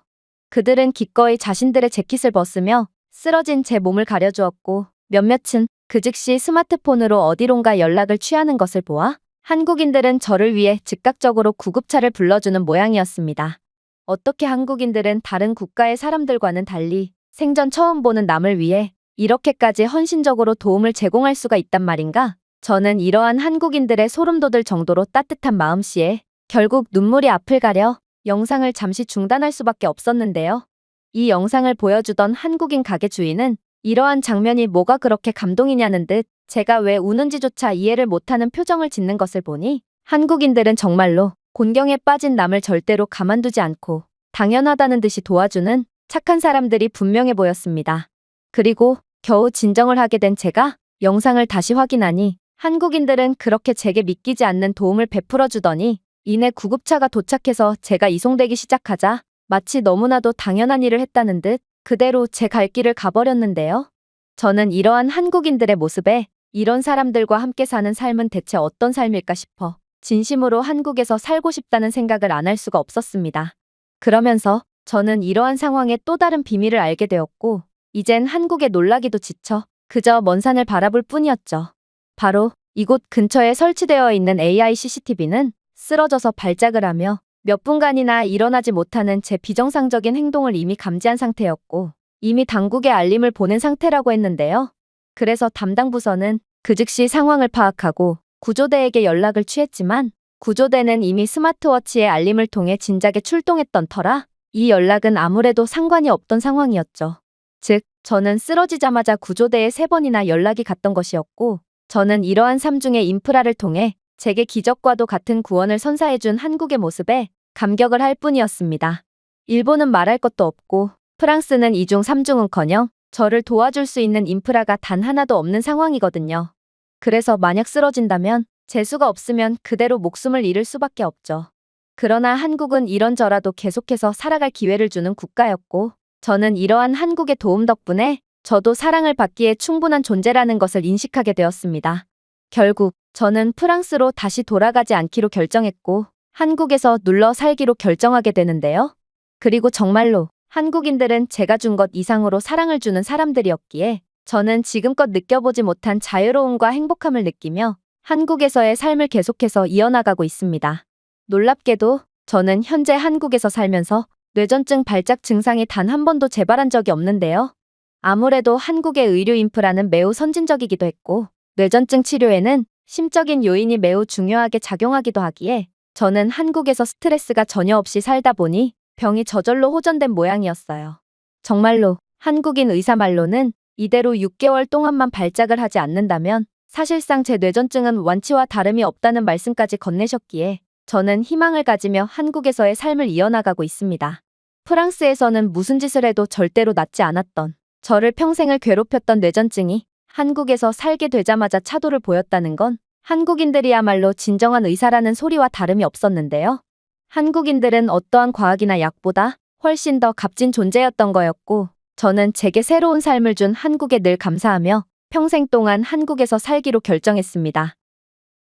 그들은 기꺼이 자신들의 재킷을 벗으며 쓰러진 제 몸을 가려주었고 몇몇은 그 즉시 스마트폰으로 어디론가 연락을 취하는 것을 보아 한국인들은 저를 위해 즉각적으로 구급차를 불러주는 모양이었습니다. 어떻게 한국인들은 다른 국가의 사람들과는 달리 생전 처음 보는 남을 위해 이렇게까지 헌신적으로 도움을 제공할 수가 있단 말인가? 저는 이러한 한국인들의 소름 돋을 정도로 따뜻한 마음씨에 결국 눈물이 앞을 가려 영상을 잠시 중단할 수밖에 없었는데요. 이 영상을 보여주던 한국인 가게 주인은 이러한 장면이 뭐가 그렇게 감동이냐는 듯 제가 왜 우는지조차 이해를 못하는 표정을 짓는 것을 보니 한국인들은 정말로 곤경에 빠진 남을 절대로 가만두지 않고 당연하다는 듯이 도와주는 착한 사람들이 분명해 보였습니다. 그리고 겨우 진정을 하게 된 제가 영상을 다시 확인하니 한국인들은 그렇게 제게 믿기지 않는 도움을 베풀어 주더니 이내 구급차가 도착해서 제가 이송되기 시작하자 마치 너무나도 당연한 일을 했다는 듯 그대로 제 갈 길을 가버렸는데요. 저는 이러한 한국인들의 모습에 이런 사람들과 함께 사는 삶은 대체 어떤 삶일까 싶어 진심으로 한국에서 살고 싶다는 생각을 안 할 수가 없었습니다. 그러면서 저는 이러한 상황의 또 다른 비밀을 알게 되었고 이젠 한국에 놀라기도 지쳐 그저 먼 산을 바라볼 뿐이었죠. 바로 이곳 근처에 설치되어 있는 AI CCTV는 쓰러져서 발작을 하며 몇 분간이나 일어나지 못하는 제 비정상적인 행동을 이미 감지한 상태였고 이미 당국에 알림을 보낸 상태라고 했는데요. 그래서 담당 부서는 그 즉시 상황을 파악하고 구조대에게 연락을 취했지만 구조대는 이미 스마트워치의 알림을 통해 진작에 출동했던 터라 이 연락은 아무래도 상관이 없던 상황이었죠. 즉, 저는 쓰러지자마자 구조대에 3번이나 연락이 갔던 것이었고 저는 이러한 삶 중의 인프라를 통해 제게 기적과도 같은 구원을 선사해준 한국의 모습에 감격을 할 뿐이었습니다. 일본은 말할 것도 없고 프랑스는 2중 3중은커녕 저를 도와줄 수 있는 인프라가 단 하나도 없는 상황이거든요. 그래서 만약 쓰러진다면 재수가 없으면 그대로 목숨을 잃을 수밖에 없죠. 그러나 한국은 이런저라도 계속해서 살아갈 기회를 주는 국가였고 저는 이러한 한국의 도움 덕분에 저도 사랑을 받기에 충분한 존재라는 것을 인식하게 되었습니다. 결국 저는 프랑스로 다시 돌아가지 않기로 결정했고 한국에서 눌러 살기로 결정하게 되는데요. 그리고 정말로 한국인들은 제가 준 것 이상으로 사랑을 주는 사람들이었기에 저는 지금껏 느껴보지 못한 자유로움과 행복함을 느끼며 한국에서의 삶을 계속해서 이어나가고 있습니다. 놀랍게도 저는 현재 한국에서 살면서 뇌전증 발작 증상이 단 한 번도 재발한 적이 없는데요. 아무래도 한국의 의료 인프라는 매우 선진적이기도 했고 뇌전증 치료에는 심적인 요인이 매우 중요하게 작용하기도 하기에 저는 한국에서 스트레스가 전혀 없이 살다 보니 병이 저절로 호전된 모양이었어요. 정말로 한국인 의사 말로는 이대로 6개월 동안만 발작을 하지 않는다면 사실상 제 뇌전증은 완치와 다름이 없다는 말씀까지 건네셨기에 저는 희망을 가지며 한국에서의 삶을 이어나가고 있습니다. 프랑스에서는 무슨 짓을 해도 절대로 낫지 않았던 저를 평생을 괴롭혔던 뇌전증이 한국에서 살게 되자마자 차도를 보였다는 건 한국인들이야말로 진정한 의사라는 소리와 다름이 없었는데요. 한국인들은 어떠한 과학이나 약보다 훨씬 더 값진 존재였던 거였고 저는 제게 새로운 삶을 준 한국에 늘 감사하며 평생 동안 한국에서 살기로 결정했습니다.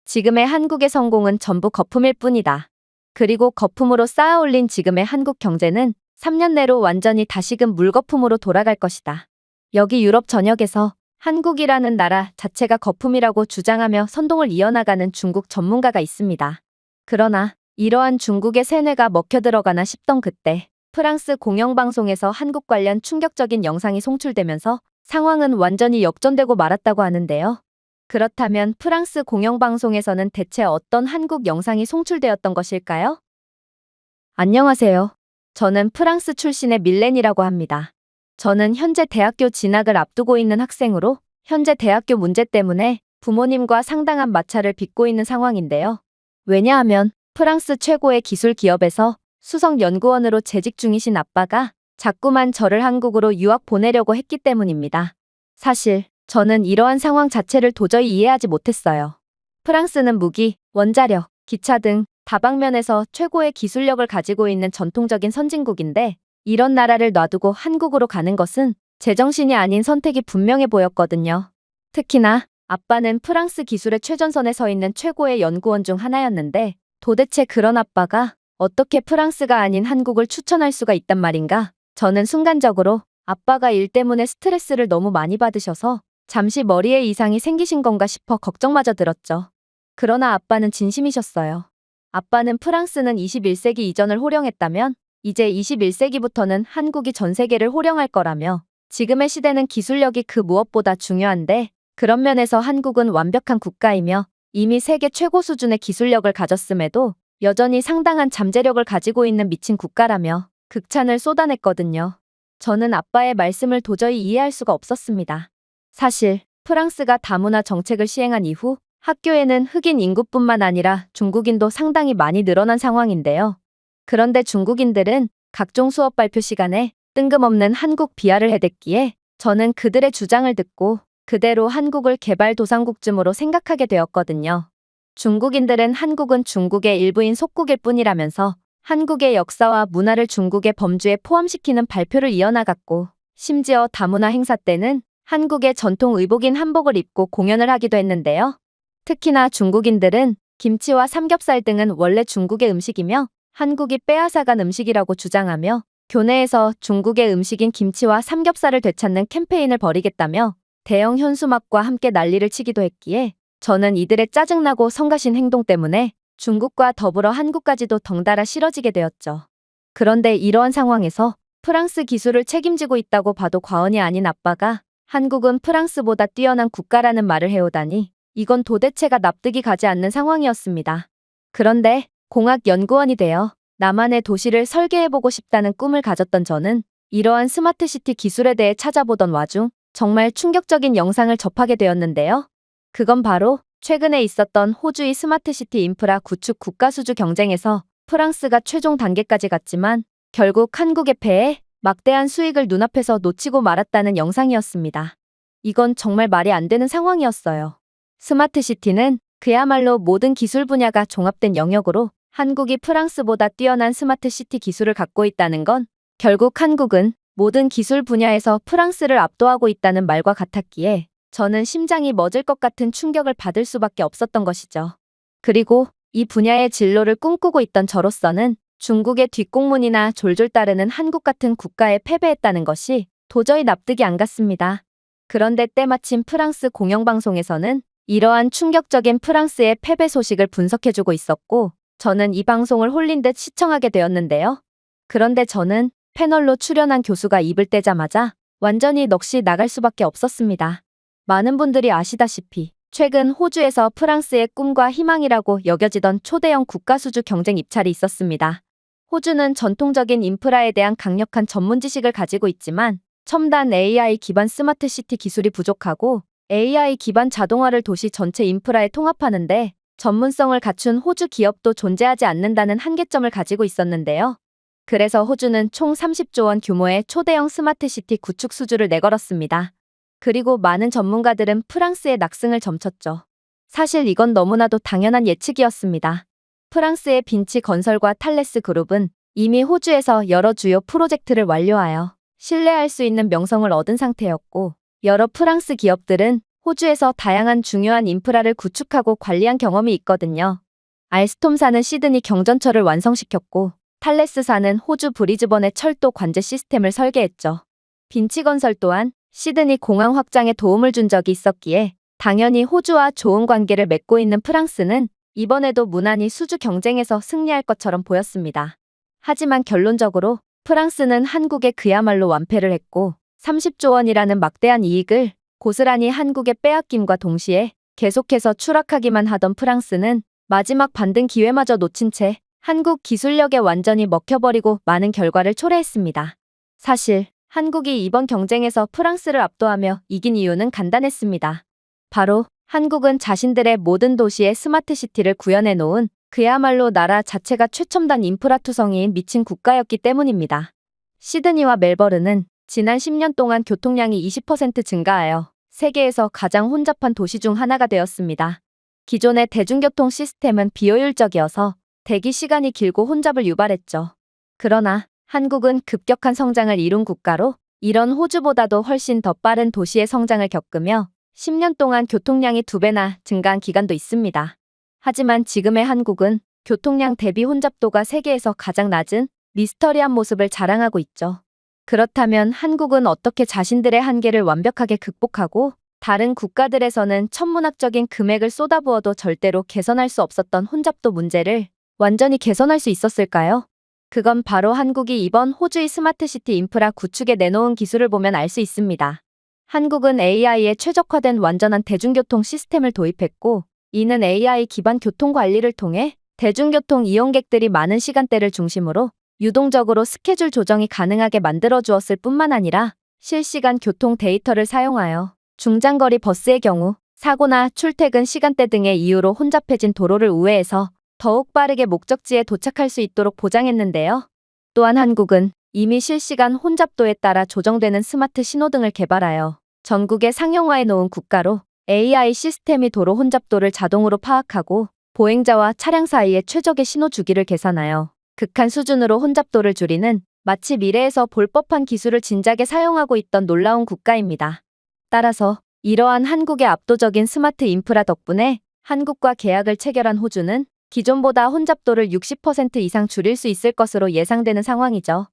지금의 한국의 성공은 전부 거품일 뿐이다. 그리고 거품으로 쌓아 올린 지금의 한국 경제는 3년 내로 완전히 다시금 물거품으로 돌아갈 것이다. 여기 유럽 전역에서 한국이라는 나라 자체가 거품이라고 주장하며 선동을 이어나가는 중국 전문가가 있습니다. 그러나 이러한 중국의 세뇌가 먹혀들어가나 싶던 그때 프랑스 공영방송에서 한국 관련 충격적인 영상이 송출되면서 상황은 완전히 역전되고 말았다고 하는데요. 그렇다면 프랑스 공영방송에서는 대체 어떤 한국 영상이 송출되었던 것일까요? 안녕하세요. 저는 프랑스 출신의 밀렌이라고 합니다. 저는 현재 대학교 진학을 앞두고 있는 학생으로 현재 대학교 문제 때문에 부모님과 상당한 마찰을 빚고 있는 상황인데요. 왜냐하면 프랑스 최고의 기술 기업에서 수석 연구원으로 재직 중이신 아빠가 자꾸만 저를 한국으로 유학 보내려고 했기 때문입니다. 사실 저는 이러한 상황 자체를 도저히 이해하지 못했어요. 프랑스는 무기, 원자력, 기차 등 다방면에서 최고의 기술력을 가지고 있는 전통적인 선진국인데 이런 나라를 놔두고 한국으로 가는 것은 제정신이 아닌 선택이 분명해 보였거든요. 특히나 아빠는 프랑스 기술의 최전선에 서 있는 최고의 연구원 중 하나였는데 도대체 그런 아빠가 어떻게 프랑스가 아닌 한국을 추천할 수가 있단 말인가? 저는 순간적으로 아빠가 일 때문에 스트레스를 너무 많이 받으셔서 잠시 머리에 이상이 생기신 건가 싶어 걱정마저 들었죠. 그러나 아빠는 진심이셨어요. 아빠는 프랑스는 21세기 이전을 호령했다면 이제 21세기부터는 한국이 전 세계를 호령할 거라며 지금의 시대는 기술력이 그 무엇보다 중요한데 그런 면에서 한국은 완벽한 국가이며 이미 세계 최고 수준의 기술력을 가졌음에도 여전히 상당한 잠재력을 가지고 있는 미친 국가라며 극찬을 쏟아냈거든요. 저는 아빠의 말씀을 도저히 이해할 수가 없었습니다. 사실 프랑스가 다문화 정책을 시행한 이후 학교에는 흑인 인구뿐만 아니라 중국인도 상당히 많이 늘어난 상황인데요. 그런데 중국인들은 각종 수업 발표 시간에 뜬금없는 한국 비하를 해댔기에 저는 그들의 주장을 듣고 그대로 한국을 개발도상국쯤으로 생각하게 되었거든요. 중국인들은 한국은 중국의 일부인 속국일 뿐이라면서 한국의 역사와 문화를 중국의 범주에 포함시키는 발표를 이어나갔고 심지어 다문화 행사 때는 한국의 전통 의복인 한복을 입고 공연을 하기도 했는데요. 특히나 중국인들은 김치와 삼겹살 등은 원래 중국의 음식이며 한국이 빼앗아간 음식이라고 주장하며 교내에서 중국의 음식인 김치와 삼겹살을 되찾는 캠페인을 벌이겠다며 대형 현수막과 함께 난리를 치기도 했기에 저는 이들의 짜증나고 성가신 행동 때문에 중국과 더불어 한국까지도 덩달아 싫어지게 되었죠. 그런데 이러한 상황에서 프랑스 기술을 책임지고 있다고 봐도 과언이 아닌 아빠가 한국은 프랑스보다 뛰어난 국가라는 말을 해오다니 이건 도대체가 납득이 가지 않는 상황이었습니다. 그런데 공학연구원이 되어 나만의 도시를 설계해보고 싶다는 꿈을 가졌던 저는 이러한 스마트시티 기술에 대해 찾아보던 와중 정말 충격적인 영상을 접하게 되었는데요. 그건 바로 최근에 있었던 호주의 스마트시티 인프라 구축 국가수주 경쟁에서 프랑스가 최종 단계까지 갔지만 결국 한국에 패해 막대한 수익을 눈앞에서 놓치고 말았다는 영상이었습니다. 이건 정말 말이 안 되는 상황이었어요. 스마트시티는 그야말로 모든 기술 분야가 종합된 영역으로 한국이 프랑스보다 뛰어난 스마트시티 기술을 갖고 있다는 건 결국 한국은 모든 기술 분야에서 프랑스를 압도하고 있다는 말과 같았기에 저는 심장이 멎을 것 같은 충격을 받을 수밖에 없었던 것이죠. 그리고 이 분야의 진로를 꿈꾸고 있던 저로서는 중국의 뒷공문이나 졸졸 따르는 한국 같은 국가에 패배했다는 것이 도저히 납득이 안 갔습니다. 그런데 때마침 프랑스 공영방송에서는 이러한 충격적인 프랑스의 패배 소식을 분석해주고 있었고 저는 이 방송을 홀린 듯 시청하게 되었는데요. 그런데 저는 패널로 출연한 교수가 입을 떼자마자 완전히 넋이 나갈 수밖에 없었습니다. 많은 분들이 아시다시피 최근 호주에서 프랑스의 꿈과 희망이라고 여겨지던 초대형 국가수주 경쟁 입찰이 있었습니다. 호주는 전통적인 인프라에 대한 강력한 전문 지식을 가지고 있지만 첨단 AI 기반 스마트 시티 기술이 부족하고 AI 기반 자동화를 도시 전체 인프라에 통합하는데 전문성을 갖춘 호주 기업도 존재하지 않는다는 한계점을 가지고 있었는데요. 그래서 호주는 총 30조 원 규모의 초대형 스마트 시티 구축 수주를 내걸었습니다. 그리고 많은 전문가들은 프랑스의 낙승을 점쳤죠. 사실 이건 너무나도 당연한 예측이었습니다. 프랑스의 빈치 건설과 탈레스 그룹은 이미 호주에서 여러 주요 프로젝트를 완료하여 신뢰할 수 있는 명성을 얻은 상태였고 여러 프랑스 기업들은 호주에서 다양한 중요한 인프라를 구축하고 관리한 경험이 있거든요. 알스톰사는 시드니 경전철을 완성시켰고 탈레스사는 호주 브리즈번의 철도 관제 시스템을 설계했죠. 빈치건설 또한 시드니 공항 확장에 도움을 준 적이 있었기에 당연히 호주와 좋은 관계를 맺고 있는 프랑스는 이번에도 무난히 수주 경쟁에서 승리할 것처럼 보였습니다. 하지만 결론적으로 프랑스는 한국에 그야말로 완패를 했고 30조 원이라는 막대한 이익을 고스란히 한국에 빼앗김과 동시에 계속해서 추락하기만 하던 프랑스는 마지막 반등 기회마저 놓친 채 한국 기술력에 완전히 먹혀버리고 많은 결과를 초래했습니다. 사실 한국이 이번 경쟁에서 프랑스를 압도하며 이긴 이유는 간단했습니다. 바로 한국은 자신들의 모든 도시에 스마트시티를 구현해 놓은 그야말로 나라 자체가 최첨단 인프라 투성이인 미친 국가였기 때문입니다. 시드니와 멜버른은 지난 10년 동안 교통량이 20% 증가하여 세계에서 가장 혼잡한 도시 중 하나가 되었습니다. 기존의 대중교통 시스템은 비효율적이어서 대기 시간이 길고 혼잡을 유발했죠. 그러나 한국은 급격한 성장을 이룬 국가로 이런 호주보다도 훨씬 더 빠른 도시의 성장을 겪으며 10년 동안 교통량이 2배나 증가한 기간도 있습니다. 하지만 지금의 한국은 교통량 대비 혼잡도가 세계에서 가장 낮은 미스터리한 모습을 자랑하고 있죠. 그렇다면 한국은 어떻게 자신들의 한계를 완벽하게 극복하고 다른 국가들에서는 천문학적인 금액을 쏟아부어도 절대로 개선할 수 없었던 혼잡도 문제를 완전히 개선할 수 있었을까요? 그건 바로 한국이 이번 호주의 스마트시티 인프라 구축에 내놓은 기술을 보면 알 수 있습니다. 한국은 AI에 최적화된 완전한 대중교통 시스템을 도입했고, 이는 AI 기반 교통관리를 통해 대중교통 이용객들이 많은 시간대를 중심으로 유동적으로 스케줄 조정이 가능하게 만들어 주었을 뿐만 아니라 실시간 교통 데이터를 사용하여 중장거리 버스의 경우 사고나 출퇴근 시간대 등의 이유로 혼잡해진 도로를 우회해서 더욱 빠르게 목적지에 도착할 수 있도록 보장했는데요. 또한 한국은 이미 실시간 혼잡도에 따라 조정되는 스마트 신호등을 개발하여 전국에 상용화해 놓은 국가로 AI 시스템이 도로 혼잡도를 자동으로 파악하고 보행자와 차량 사이의 최적의 신호 주기를 계산하여 극한 수준으로 혼잡도를 줄이는 마치 미래에서 볼 법한 기술을 진작에 사용하고 있던 놀라운 국가입니다. 따라서 이러한 한국의 압도적인 스마트 인프라 덕분에 한국과 계약을 체결한 호주는 기존보다 혼잡도를 60% 이상 줄일 수 있을 것으로 예상되는 상황이죠.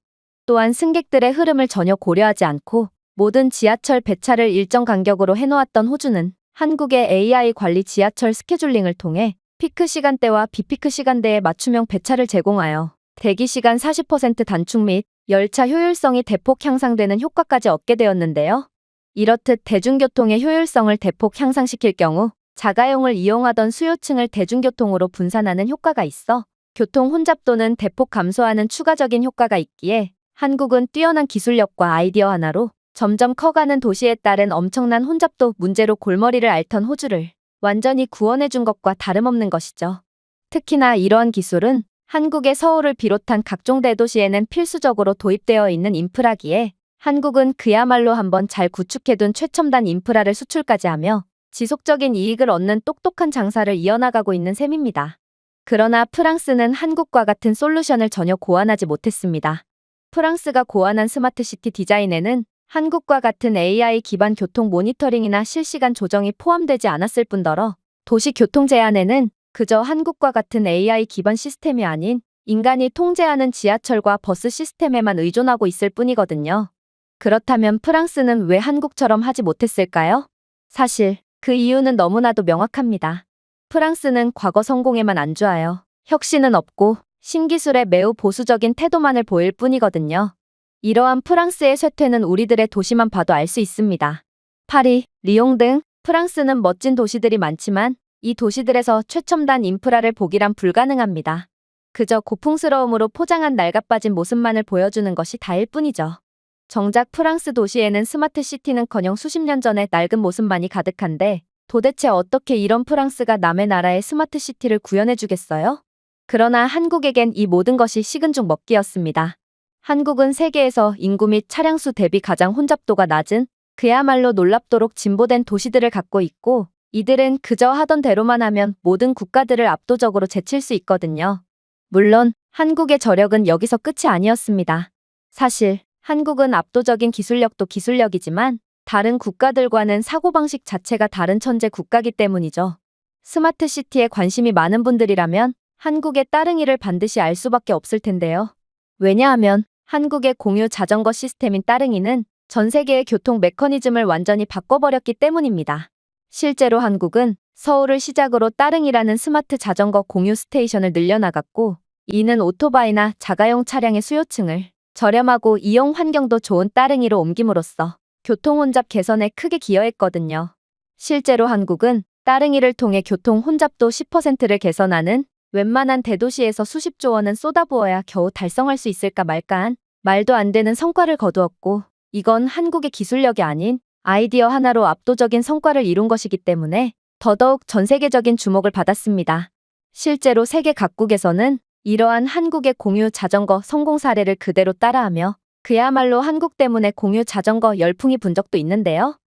또한 승객들의 흐름을 전혀 고려하지 않고 모든 지하철 배차를 일정 간격으로 해놓았던 호주는 한국의 AI 관리 지하철 스케줄링을 통해 피크 시간대와 비피크 시간대에 맞춤형 배차를 제공하여 대기시간 40% 단축 및 열차 효율성이 대폭 향상되는 효과까지 얻게 되었는데요. 이렇듯 대중교통의 효율성을 대폭 향상시킬 경우 자가용을 이용하던 수요층을 대중교통으로 분산하는 효과가 있어 교통 혼잡도는 대폭 감소하는 추가적인 효과가 있기에 한국은 뛰어난 기술력과 아이디어 하나로 점점 커가는 도시에 따른 엄청난 혼잡도 문제로 골머리를 앓던 호주를 완전히 구원해준 것과 다름없는 것이죠. 특히나 이러한 기술은 한국의 서울을 비롯한 각종 대도시에는 필수적으로 도입되어 있는 인프라기에 한국은 그야말로 한번 잘 구축해둔 최첨단 인프라를 수출까지 하며 지속적인 이익을 얻는 똑똑한 장사를 이어나가고 있는 셈입니다. 그러나 프랑스는 한국과 같은 솔루션을 전혀 고안하지 못했습니다. 프랑스가 고안한 스마트시티 디자인에는 한국과 같은 AI 기반 교통 모니터링이나 실시간 조정이 포함되지 않았을 뿐더러 도시 교통 제한에는 그저 한국과 같은 AI 기반 시스템이 아닌 인간이 통제하는 지하철과 버스 시스템에만 의존하고 있을 뿐이거든요. 그렇다면 프랑스는 왜 한국처럼 하지 못했을까요? 사실 그 이유는 너무나도 명확합니다. 프랑스는 과거 성공에만 안주하여 혁신은 없고 신기술에 매우 보수적인 태도만을 보일 뿐이거든요. 이러한 프랑스의 쇠퇴는 우리들의 도시만 봐도 알 수 있습니다. 파리, 리옹 등 프랑스는 멋진 도시들이 많지만 이 도시들에서 최첨단 인프라를 보기란 불가능합니다. 그저 고풍스러움으로 포장한 낡아빠진 모습만을 보여주는 것이 다일 뿐이죠. 정작 프랑스 도시에는 스마트 시티는커녕 수십 년 전의 낡은 모습만이 가득한데 도대체 어떻게 이런 프랑스가 남의 나라에 스마트 시티를 구현해주겠어요? 그러나 한국에겐 이 모든 것이 식은 죽 먹기였습니다. 한국은 세계에서 인구 및 차량 수 대비 가장 혼잡도가 낮은 그야말로 놀랍도록 진보된 도시들을 갖고 있고 이들은 그저 하던 대로만 하면 모든 국가들을 압도적으로 제칠 수 있거든요. 물론 한국의 저력은 여기서 끝이 아니었습니다. 사실 한국은 압도적인 기술력도 기술력이지만 다른 국가들과는 사고방식 자체가 다른 천재 국가이기 때문이죠. 스마트 시티에 관심이 많은 분들이라면 한국의 따릉이를 반드시 알 수밖에 없을 텐데요. 왜냐하면 한국의 공유 자전거 시스템인 따릉이는 전 세계의 교통 메커니즘을 완전히 바꿔버렸기 때문입니다. 실제로 한국은 서울을 시작으로 따릉이라는 스마트 자전거 공유 스테이션을 늘려나갔고 이는 오토바이나 자가용 차량의 수요층을 저렴하고 이용 환경도 좋은 따릉이로 옮김으로써 교통 혼잡 개선에 크게 기여했거든요. 실제로 한국은 따릉이를 통해 교통 혼잡도 10%를 개선하는 웬만한 대도시에서 수십조 원은 쏟아부어야 겨우 달성할 수 있을까 말까한 말도 안 되는 성과를 거두었고, 이건 한국의 기술력이 아닌 아이디어 하나로 압도적인 성과를 이룬 것이기 때문에 더더욱 전 세계적인 주목을 받았습니다. 실제로 세계 각국에서는 이러한 한국의 공유 자전거 성공 사례를 그대로 따라하며 그야말로 한국 때문에 공유 자전거 열풍이 분 적도 있는데요.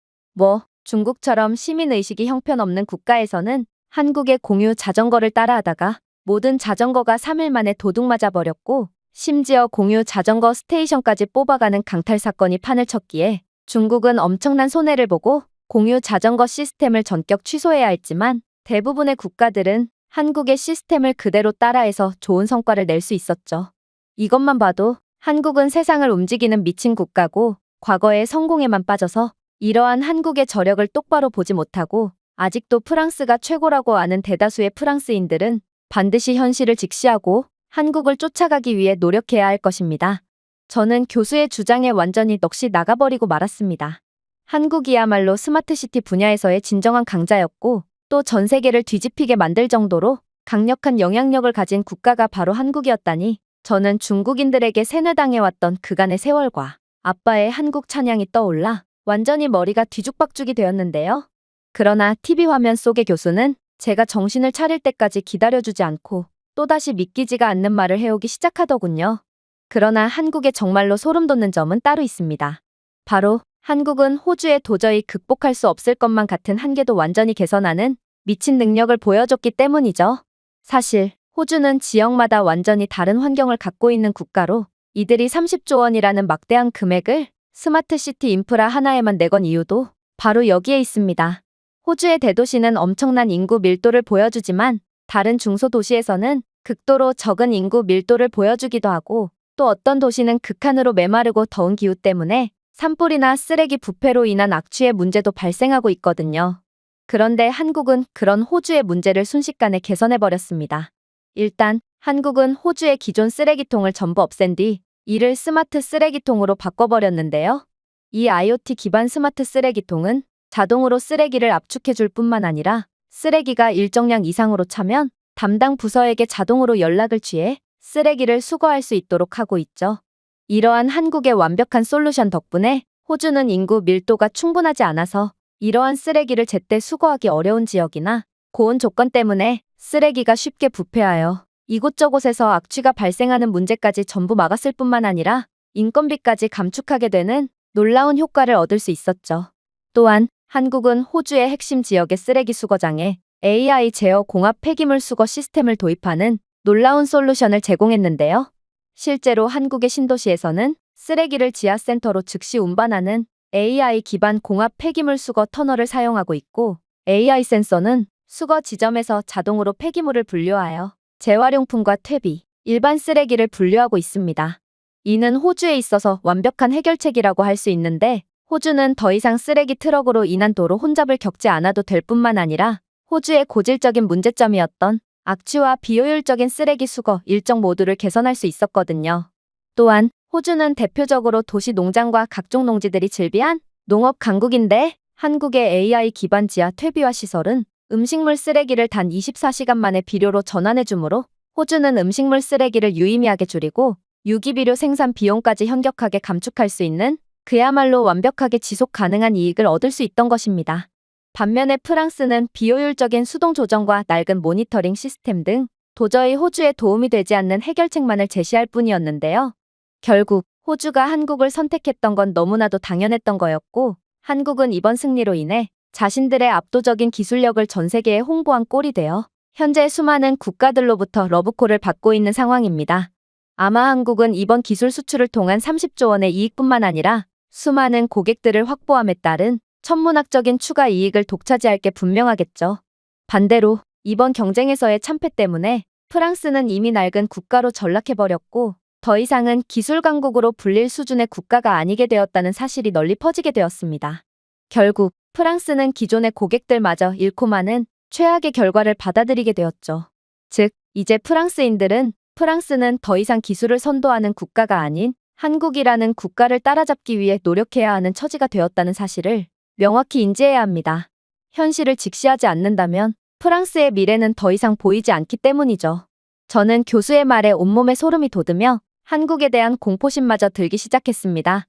중국처럼 시민의식이 형편없는 국가에서는 한국의 공유 자전거를 따라하다가 모든 자전거가 3일 만에 도둑 맞아버렸고, 심지어 공유 자전거 스테이션까지 뽑아가는 강탈 사건이 판을 쳤기에 중국은 엄청난 손해를 보고 공유 자전거 시스템을 전격 취소해야 했지만, 대부분의 국가들은 한국의 시스템을 그대로 따라해서 좋은 성과를 낼 수 있었죠. 이것만 봐도 한국은 세상을 움직이는 미친 국가고, 과거의 성공에만 빠져서 이러한 한국의 저력을 똑바로 보지 못하고 아직도 프랑스가 최고라고 아는 대다수의 프랑스인들은 반드시 현실을 직시하고 한국을 쫓아가기 위해 노력해야 할 것입니다. 저는 교수의 주장에 완전히 넋이 나가버리고 말았습니다. 한국이야말로 스마트시티 분야에서의 진정한 강자였고, 또 전 세계를 뒤집히게 만들 정도로 강력한 영향력을 가진 국가가 바로 한국이었다니, 저는 중국인들에게 세뇌당해왔던 그간의 세월과 아빠의 한국 찬양이 떠올라 완전히 머리가 뒤죽박죽이 되었는데요. 그러나 TV 화면 속의 교수는 제가 정신을 차릴 때까지 기다려주지 않고 또다시 믿기지가 않는 말을 해오기 시작하더군요. 그러나 한국에 정말로 소름 돋는 점은 따로 있습니다. 바로 한국은 호주에 도저히 극복할 수 없을 것만 같은 한계도 완전히 개선하는 미친 능력을 보여줬기 때문이죠. 사실 호주는 지역마다 완전히 다른 환경을 갖고 있는 국가로 이들이 30조 원이라는 막대한 금액을 스마트시티 인프라 하나에만 내건 이유도 바로 여기에 있습니다. 호주의 대도시는 엄청난 인구 밀도를 보여주지만 다른 중소도시에서는 극도로 적은 인구 밀도를 보여주기도 하고, 또 어떤 도시는 극한으로 메마르고 더운 기후 때문에 산불이나 쓰레기 부패로 인한 악취의 문제도 발생하고 있거든요. 그런데 한국은 그런 호주의 문제를 순식간에 개선해버렸습니다. 일단 한국은 호주의 기존 쓰레기통을 전부 없앤 뒤 이를 스마트 쓰레기통으로 바꿔버렸는데요. 이 IoT 기반 스마트 쓰레기통은 자동으로 쓰레기를 압축해줄 뿐만 아니라 쓰레기가 일정량 이상으로 차면 담당 부서에게 자동으로 연락을 취해 쓰레기를 수거할 수 있도록 하고 있죠. 이러한 한국의 완벽한 솔루션 덕분에 호주는 인구 밀도가 충분하지 않아서 이러한 쓰레기를 제때 수거하기 어려운 지역이나 고온 조건 때문에 쓰레기가 쉽게 부패하여 이곳저곳에서 악취가 발생하는 문제까지 전부 막았을 뿐만 아니라 인건비까지 감축하게 되는 놀라운 효과를 얻을 수 있었죠. 또한 한국은 호주의 핵심 지역의 쓰레기 수거장에 AI 제어 공합 폐기물 수거 시스템을 도입하는 놀라운 솔루션을 제공했는데요. 실제로 한국의 신도시에서는 쓰레기를 지하센터로 즉시 운반하는 AI 기반 공합 폐기물 수거 터널을 사용하고 있고, AI 센서는 수거 지점에서 자동으로 폐기물을 분류하여 재활용품과 퇴비, 일반 쓰레기를 분류하고 있습니다. 이는 호주에 있어서 완벽한 해결책이라고 할 수 있는데, 호주는 더 이상 쓰레기 트럭으로 인한 도로 혼잡을 겪지 않아도 될 뿐만 아니라 호주의 고질적인 문제점이었던 악취와 비효율적인 쓰레기 수거 일정 모두를 개선할 수 있었거든요. 또한 호주는 대표적으로 도시 농장과 각종 농지들이 즐비한 농업 강국인데, 한국의 AI 기반 지하 퇴비화 시설은 음식물 쓰레기를 단 24시간 만에 비료로 전환해주므로 호주는 음식물 쓰레기를 유의미하게 줄이고 유기비료 생산 비용까지 현격하게 감축할 수 있는 그야말로 완벽하게 지속 가능한 이익을 얻을 수 있던 것입니다. 반면에 프랑스는 비효율적인 수동 조정과 낡은 모니터링 시스템 등 도저히 호주에 도움이 되지 않는 해결책만을 제시할 뿐이었는데요. 결국 호주가 한국을 선택했던 건 너무나도 당연했던 거였고, 한국은 이번 승리로 인해 자신들의 압도적인 기술력을 전 세계에 홍보한 꼴이 되어 현재 수많은 국가들로부터 러브콜을 받고 있는 상황입니다. 아마 한국은 이번 기술 수출을 통한 30조 원의 이익뿐만 아니라 수많은 고객들을 확보함에 따른 천문학적인 추가 이익을 독차지할 게 분명하겠죠. 반대로 이번 경쟁에서의 참패 때문에 프랑스는 이미 낡은 국가로 전락해버렸고, 더 이상은 기술 강국으로 불릴 수준의 국가가 아니게 되었다는 사실이 널리 퍼지게 되었습니다. 결국 프랑스는 기존의 고객들마저 잃고 마는 최악의 결과를 받아들이게 되었죠. 즉, 이제 프랑스는 더 이상 기술을 선도하는 국가가 아닌 한국이라는 국가를 따라잡기 위해 노력해야 하는 처지가 되었다는 사실을 명확히 인지해야 합니다. 현실을 직시하지 않는다면 프랑스의 미래는 더 이상 보이지 않기 때문이죠. 저는 교수의 말에 온몸에 소름이 돋으며 한국에 대한 공포심마저 들기 시작했습니다.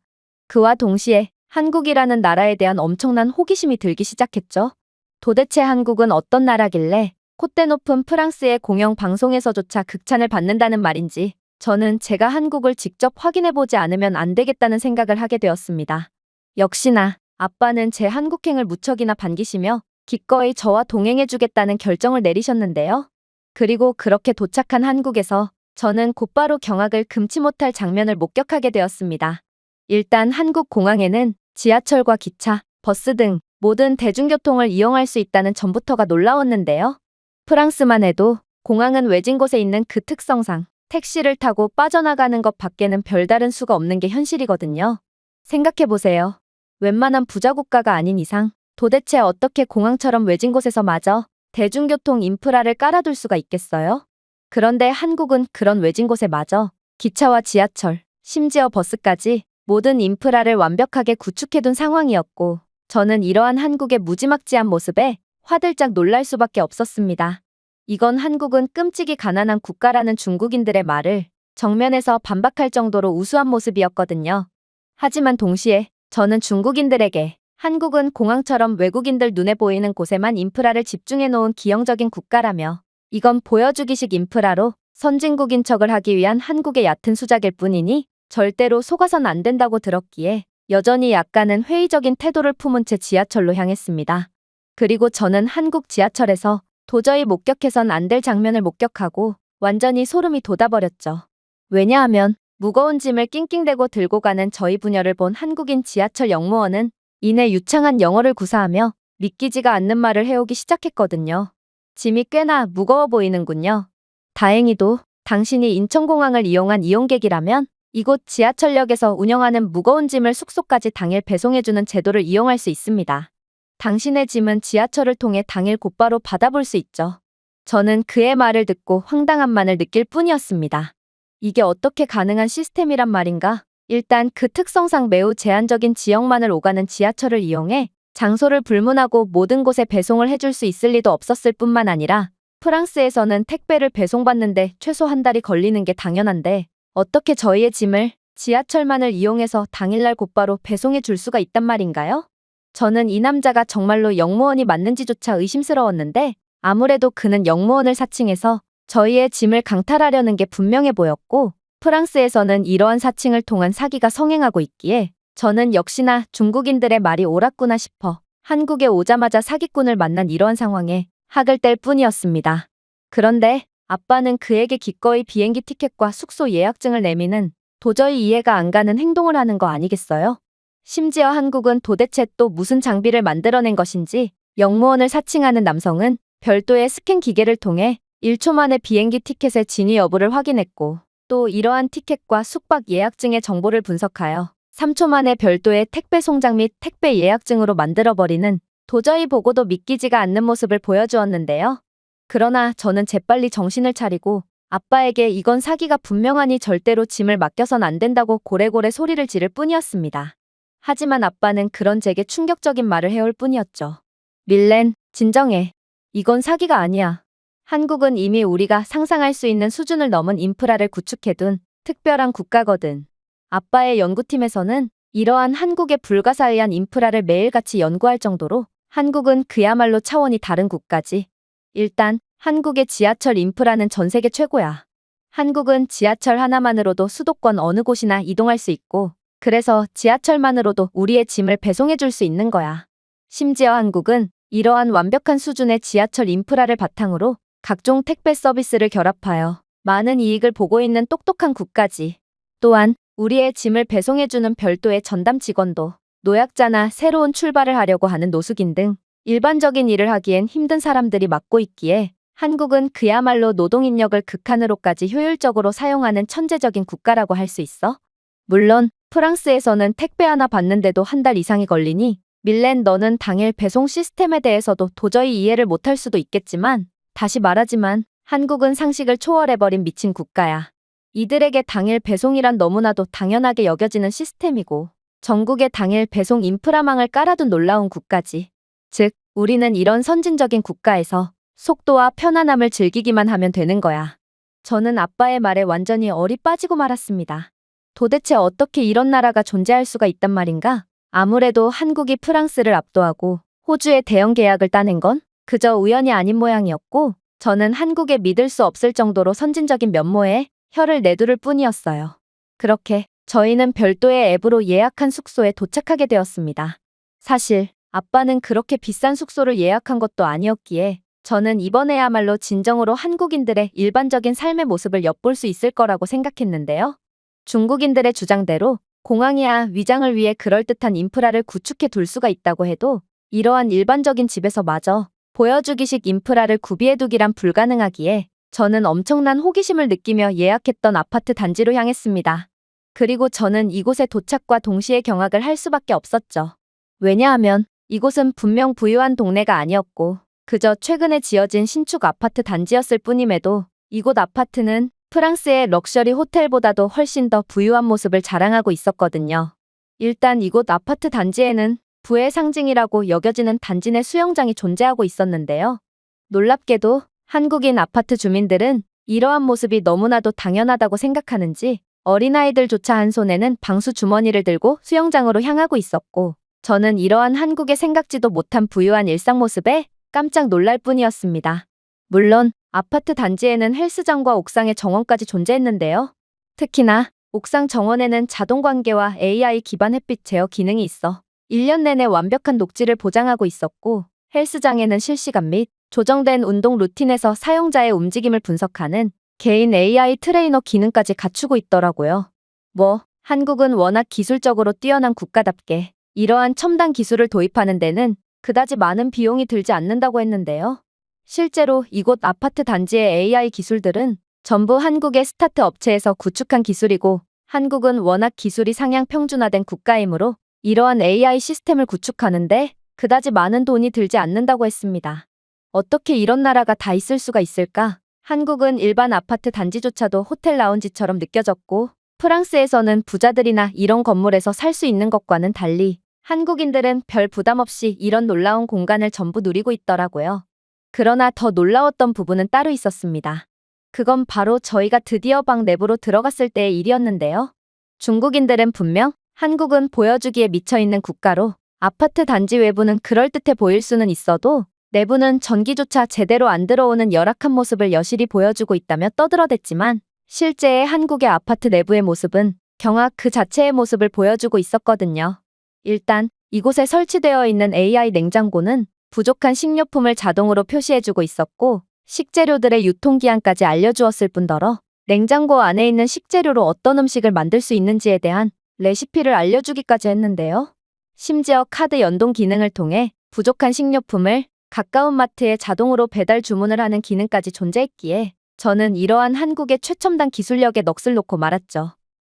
그와 동시에 한국이라는 나라에 대한 엄청난 호기심이 들기 시작했죠. 도대체 한국은 어떤 나라길래 콧대 높은 프랑스의 공영 방송에서조차 극찬을 받는다는 말인지 저는 제가 한국을 직접 확인해보지 않으면 안 되겠다는 생각을 하게 되었습니다. 역시나 아빠는 제 한국행을 무척이나 반기시며 기꺼이 저와 동행해주겠다는 결정을 내리셨는데요. 그리고 그렇게 도착한 한국에서 저는 곧바로 경악을 금치 못할 장면을 목격하게 되었습니다. 일단 한국 공항에는 지하철과 기차, 버스 등 모든 대중교통을 이용할 수 있다는 점부터가 놀라웠는데요. 프랑스만 해도 공항은 외진 곳에 있는 그 특성상 택시를 타고 빠져나가는 것 밖에는 별다른 수가 없는 게 현실이거든요. 생각해보세요. 웬만한 부자 국가가 아닌 이상 도대체 어떻게 공항처럼 외진 곳에서마저 대중교통 인프라를 깔아둘 수가 있겠어요? 그런데 한국은 그런 외진 곳에마저 기차와 지하철, 심지어 버스까지 모든 인프라를 완벽하게 구축해둔 상황이었고 저는 이러한 한국의 무지막지한 모습에 화들짝 놀랄 수밖에 없었습니다. 이건 한국은 끔찍이 가난한 국가라는 중국인들의 말을 정면에서 반박할 정도로 우수한 모습이었거든요. 하지만 동시에 저는 중국인들에게 한국은 공항처럼 외국인들 눈에 보이는 곳에만 인프라를 집중해 놓은 기형적인 국가라며 이건 보여주기식 인프라로 선진국인 척을 하기 위한 한국의 얕은 수작일 뿐이니 절대로 속아선 안 된다고 들었기에 여전히 약간은 회의적인 태도를 품은 채 지하철로 향했습니다. 그리고 저는 한국 지하철에서 도저히 목격해선 안 될 장면을 목격하고 완전히 소름이 돋아버렸죠. 왜냐하면 무거운 짐을 낑낑대고 들고 가는 저희 부녀를 본 한국인 지하철 역무원은 이내 유창한 영어를 구사하며 믿기지가 않는 말을 해오기 시작했거든요. 짐이 꽤나 무거워 보이는군요. 다행히도 당신이 인천공항을 이용한 이용객이라면 이곳 지하철역에서 운영하는 무거운 짐을 숙소까지 당일 배송해주는 제도를 이용할 수 있습니다. 당신의 짐은 지하철을 통해 당일 곧바로 받아볼 수 있죠. 저는 그의 말을 듣고 황당함만을 느낄 뿐이었습니다. 이게 어떻게 가능한 시스템이란 말인가? 일단 그 특성상 매우 제한적인 지역만을 오가는 지하철을 이용해 장소를 불문하고 모든 곳에 배송을 해줄 수 있을 리도 없었을 뿐만 아니라 프랑스에서는 택배를 배송받는데 최소 한 달이 걸리는 게 당연한데 어떻게 저희의 짐을 지하철만을 이용해서 당일날 곧바로 배송해 줄 수가 있단 말인가요? 저는 이 남자가 정말로 역무원이 맞는지조차 의심스러웠는데 아무래도 그는 역무원을 사칭해서 저희의 짐을 강탈하려는 게 분명해 보였고 프랑스에서는 이러한 사칭을 통한 사기가 성행하고 있기에 저는 역시나 중국인들의 말이 옳았구나 싶어 한국에 오자마자 사기꾼을 만난 이러한 상황에 학을 뗄 뿐이었습니다. 그런데 아빠는 그에게 기꺼이 비행기 티켓과 숙소 예약증을 내미는 도저히 이해가 안 가는 행동을 하는 거 아니겠어요? 심지어 한국은 도대체 또 무슨 장비를 만들어낸 것인지 역무원을 사칭하는 남성은 별도의 스캔 기계를 통해 1초 만에 비행기 티켓의 진위 여부를 확인했고 또 이러한 티켓과 숙박 예약증의 정보를 분석하여 3초 만에 별도의 택배 송장 및 택배 예약증으로 만들어버리는 도저히 보고도 믿기지가 않는 모습을 보여주었는데요. 그러나 저는 재빨리 정신을 차리고 아빠에게 이건 사기가 분명하니 절대로 짐을 맡겨선 안 된다고 고래고래 소리를 지를 뿐이었습니다. 하지만 아빠는 그런 제게 충격적인 말을 해올 뿐이었죠. 밀렌, 진정해. 이건 사기가 아니야. 한국은 이미 우리가 상상할 수 있는 수준을 넘은 인프라를 구축해둔 특별한 국가거든. 아빠의 연구팀에서는 이러한 한국의 불가사의한 인프라를 매일같이 연구할 정도로 한국은 그야말로 차원이 다른 국가지. 일단 한국의 지하철 인프라는 전 세계 최고야. 한국은 지하철 하나만으로도 수도권 어느 곳이나 이동할 수 있고 그래서 지하철만으로도 우리의 짐을 배송해 줄 수 있는 거야. 심지어 한국은 이러한 완벽한 수준의 지하철 인프라를 바탕으로 각종 택배 서비스를 결합하여 많은 이익을 보고 있는 똑똑한 국가지. 또한 우리의 짐을 배송해주는 별도의 전담 직원도 노약자나 새로운 출발을 하려고 하는 노숙인 등 일반적인 일을 하기엔 힘든 사람들이 맡고 있기에 한국은 그야말로 노동인력을 극한으로까지 효율적으로 사용하는 천재적인 국가라고 할 수 있어. 물론 프랑스에서는 택배 하나 받는데도 한 달 이상이 걸리니 밀렌 너는 당일 배송 시스템에 대해서도 도저히 이해를 못할 수도 있겠지만 다시 말하지만 한국은 상식을 초월해버린 미친 국가야. 이들에게 당일 배송이란 너무나도 당연하게 여겨지는 시스템이고 전국에 당일 배송 인프라망을 깔아둔 놀라운 국가지. 즉, 우리는 이런 선진적인 국가에서 속도와 편안함을 즐기기만 하면 되는 거야. 저는 아빠의 말에 완전히 얼이 빠지고 말았습니다. 도대체 어떻게 이런 나라가 존재할 수가 있단 말인가? 아무래도 한국이 프랑스를 압도하고 호주의 대형 계약을 따낸 건 그저 우연이 아닌 모양이었고, 저는 한국에 믿을 수 없을 정도로 선진적인 면모에 혀를 내두를 뿐이었어요. 그렇게 저희는 별도의 앱으로 예약한 숙소에 도착하게 되었습니다. 사실 아빠는 그렇게 비싼 숙소를 예약한 것도 아니었기에 저는 이번에야말로 진정으로 한국인들의 일반적인 삶의 모습을 엿볼 수 있을 거라고 생각했는데요. 중국인들의 주장대로 공항이야 위장을 위해 그럴듯한 인프라를 구축해 둘 수가 있다고 해도 이러한 일반적인 집에서 마저 보여주기식 인프라를 구비해두기란 불가능하기에 저는 엄청난 호기심을 느끼며 예약했던 아파트 단지로 향했습니다. 그리고 저는 이곳에 도착과 동시에 경악을 할 수밖에 없었죠. 왜냐하면 이곳은 분명 부유한 동네가 아니었고 그저 최근에 지어진 신축 아파트 단지였을 뿐임에도 이곳 아파트는 프랑스의 럭셔리 호텔보다도 훨씬 더 부유한 모습을 자랑하고 있었거든요. 일단 이곳 아파트 단지에는 부의 상징이라고 여겨지는 단지 내 수영장이 존재하고 있었는데요. 놀랍게도 한국인 아파트 주민들은 이러한 모습이 너무나도 당연하다고 생각하는지 어린아이들조차 한 손에는 방수 주머니를 들고 수영장으로 향하고 있었고, 저는 이러한 한국의 생각지도 못한 부유한 일상 모습에 깜짝 놀랄 뿐이었습니다. 물론 아파트 단지에는 헬스장과 옥상의 정원까지 존재했는데요. 특히나 옥상 정원에는 자동 관계와 AI 기반 햇빛 제어 기능이 있어 1년 내내 완벽한 녹지를 보장하고 있었고, 헬스장에는 실시간 및 조정된 운동 루틴에서 사용자의 움직임을 분석하는 개인 AI 트레이너 기능까지 갖추고 있더라고요. 한국은 워낙 기술적으로 뛰어난 국가답게 이러한 첨단 기술을 도입하는 데는 그다지 많은 비용이 들지 않는다고 했는데요. 실제로 이곳 아파트 단지의 AI 기술들은 전부 한국의 스타트 업체에서 구축한 기술이고, 한국은 워낙 기술이 상향 평준화된 국가이므로 이러한 AI 시스템을 구축하는데 그다지 많은 돈이 들지 않는다고 했습니다. 어떻게 이런 나라가 다 있을 수가 있을까? 한국은 일반 아파트 단지조차도 호텔 라운지처럼 느껴졌고, 프랑스에서는 부자들이나 이런 건물에서 살 수 있는 것과는 달리 한국인들은 별 부담 없이 이런 놀라운 공간을 전부 누리고 있더라고요. 그러나 더 놀라웠던 부분은 따로 있었습니다. 그건 바로 저희가 드디어 방 내부로 들어갔을 때의 일이었는데요. 중국인들은 분명 한국은 보여주기에 미쳐있는 국가로 아파트 단지 외부는 그럴듯해 보일 수는 있어도 내부는 전기조차 제대로 안 들어오는 열악한 모습을 여실히 보여주고 있다며 떠들어댔지만, 실제의 한국의 아파트 내부의 모습은 경악 그 자체의 모습을 보여주고 있었거든요. 일단 이곳에 설치되어 있는 AI 냉장고는 부족한 식료품을 자동으로 표시해주고 있었고, 식재료들의 유통기한까지 알려주었을 뿐더러 냉장고 안에 있는 식재료로 어떤 음식을 만들 수 있는지에 대한 레시피를 알려주기까지 했는데요. 심지어 카드 연동 기능을 통해 부족한 식료품을 가까운 마트에 자동으로 배달 주문을 하는 기능까지 존재했기에 저는 이러한 한국의 최첨단 기술력에 넋을 놓고 말았죠.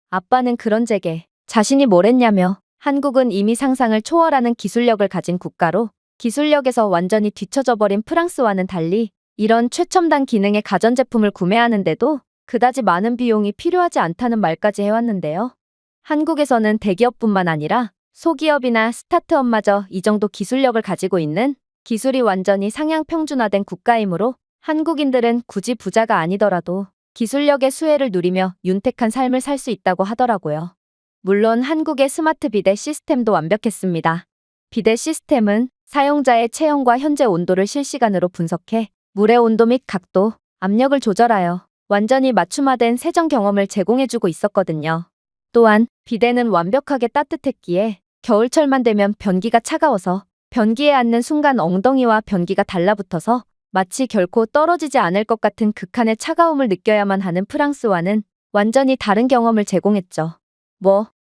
아빠는 그런 제게 자신이 뭘 했냐며 한국은 이미 상상을 초월하는 기술력을 가진 국가로 기술력에서 완전히 뒤처져 버린 프랑스와는 달리 이런 최첨단 기능의 가전제품을 구매하는데도 그다지 많은 비용이 필요하지 않다는 말까지 해왔는데요. 한국에서는 대기업뿐만 아니라 소기업이나 스타트업마저 이 정도 기술력을 가지고 있는 기술이 완전히 상향 평준화된 국가이므로 한국인들은 굳이 부자가 아니더라도 기술력의 수혜를 누리며 윤택한 삶을 살 수 있다고 하더라고요. 물론 한국의 스마트 비데 시스템도 완벽했습니다. 비데 시스템은 사용자의 체형과 현재 온도를 실시간으로 분석해 물의 온도 및 각도, 압력을 조절하여 완전히 맞춤화된 세정 경험을 제공해주고 있었거든요. 또한 비데는 완벽하게 따뜻했기에 겨울철만 되면 변기가 차가워서 변기에 앉는 순간 엉덩이와 변기가 달라붙어서 마치 결코 떨어지지 않을 것 같은 극한의 차가움을 느껴야만 하는 프랑스와는 완전히 다른 경험을 제공했죠.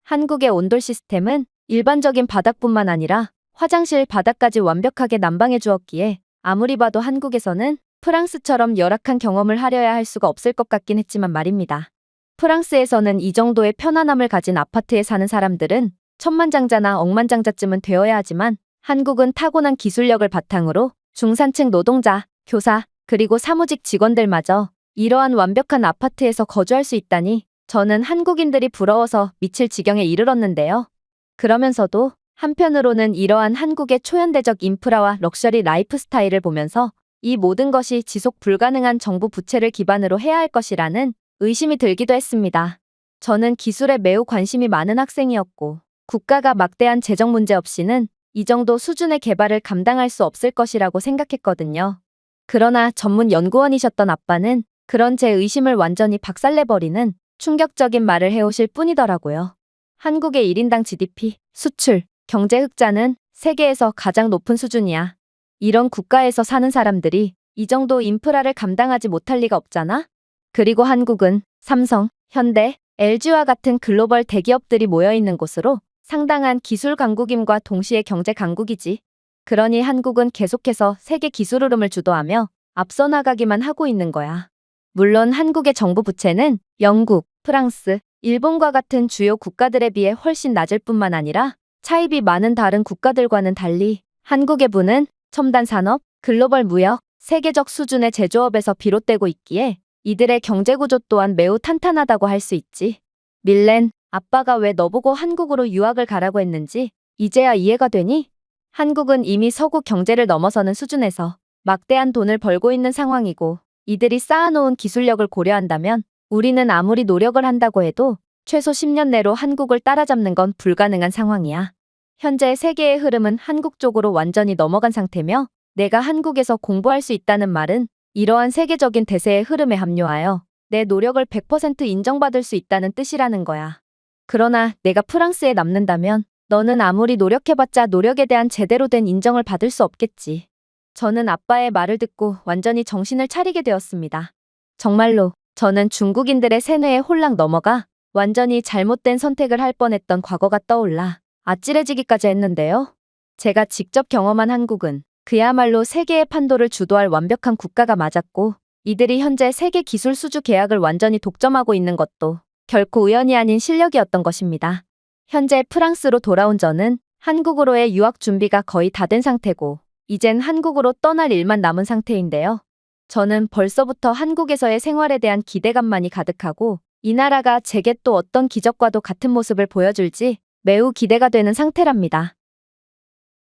한국의 온돌 시스템은 일반적인 바닥뿐만 아니라 화장실 바닥까지 완벽하게 난방해 주었기에 아무리 봐도 한국에서는 프랑스처럼 열악한 경험을 하려야 할 수가 없을 것 같긴 했지만 말입니다. 프랑스에서는 이 정도의 편안함을 가진 아파트에 사는 사람들은 천만장자나 억만장자쯤은 되어야 하지만, 한국은 타고난 기술력을 바탕으로 중산층 노동자, 교사, 그리고 사무직 직원들마저 이러한 완벽한 아파트에서 거주할 수 있다니 저는 한국인들이 부러워서 미칠 지경에 이르렀는데요. 그러면서도 한편으로는 이러한 한국의 초현대적 인프라와 럭셔리 라이프 스타일을 보면서 이 모든 것이 지속 불가능한 정부 부채를 기반으로 해야 할 것이라는 의심이 들기도 했습니다. 저는 기술에 매우 관심이 많은 학생이었고 국가가 막대한 재정 문제 없이는 이 정도 수준의 개발을 감당할 수 없을 것이라고 생각했거든요. 그러나 전문 연구원이셨던 아빠는 그런 제 의심을 완전히 박살내버리는 충격적인 말을 해오실 뿐이더라고요. 한국의 1인당 GDP, 수출, 경제 흑자는 세계에서 가장 높은 수준이야. 이런 국가에서 사는 사람들이 이 정도 인프라를 감당하지 못할 리가 없잖아? 그리고 한국은 삼성, 현대, LG와 같은 글로벌 대기업들이 모여있는 곳으로 상당한 기술 강국임과 동시에 경제 강국이지. 그러니 한국은 계속해서 세계 기술 흐름을 주도하며 앞서 나가기만 하고 있는 거야. 물론 한국의 정부 부채는 영국, 프랑스, 일본과 같은 주요 국가들에 비해 훨씬 낮을 뿐만 아니라 차입이 많은 다른 국가들과는 달리 한국의 부는 첨단 산업, 글로벌 무역, 세계적 수준의 제조업에서 비롯되고 있기에 이들의 경제 구조 또한 매우 탄탄하다고 할 수 있지. 밀렌, 아빠가 왜 너보고 한국으로 유학을 가라고 했는지 이제야 이해가 되니? 한국은 이미 서구 경제를 넘어서는 수준에서 막대한 돈을 벌고 있는 상황이고 이들이 쌓아놓은 기술력을 고려한다면 우리는 아무리 노력을 한다고 해도 최소 10년 내로 한국을 따라잡는 건 불가능한 상황이야. 현재 세계의 흐름은 한국 쪽으로 완전히 넘어간 상태며 내가 한국에서 공부할 수 있다는 말은 이러한 세계적인 대세의 흐름에 합류하여 내 노력을 100% 인정받을 수 있다는 뜻이라는 거야. 그러나 내가 프랑스에 남는다면 너는 아무리 노력해봤자 노력에 대한 제대로 된 인정을 받을 수 없겠지. 저는 아빠의 말을 듣고 완전히 정신을 차리게 되었습니다. 정말로 저는 중국인들의 세뇌에 홀랑 넘어가 완전히 잘못된 선택을 할 뻔했던 과거가 떠올라 아찔해지기까지 했는데요. 제가 직접 경험한 한국은 그야말로 세계의 판도를 주도할 완벽한 국가가 맞았고 이들이 현재 세계 기술 수주 계약을 완전히 독점하고 있는 것도 결코 우연이 아닌 실력이었던 것입니다. 현재 프랑스로 돌아온 저는 한국으로의 유학 준비가 거의 다 된 상태고 이젠 한국으로 떠날 일만 남은 상태인데요. 저는 벌써부터 한국에서의 생활에 대한 기대감만이 가득하고 이 나라가 제게 또 어떤 기적과도 같은 모습을 보여줄지 매우 기대가 되는 상태랍니다.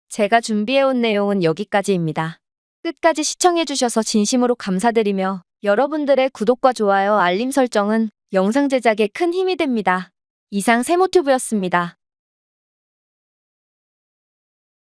제가 준비해온 내용은 여기까지입니다. 끝까지 시청해주셔서 진심으로 감사드리며 여러분들의 구독과 좋아요, 알림 설정은 영상 제작에 큰 힘이 됩니다. 이상 세모튜브였습니다.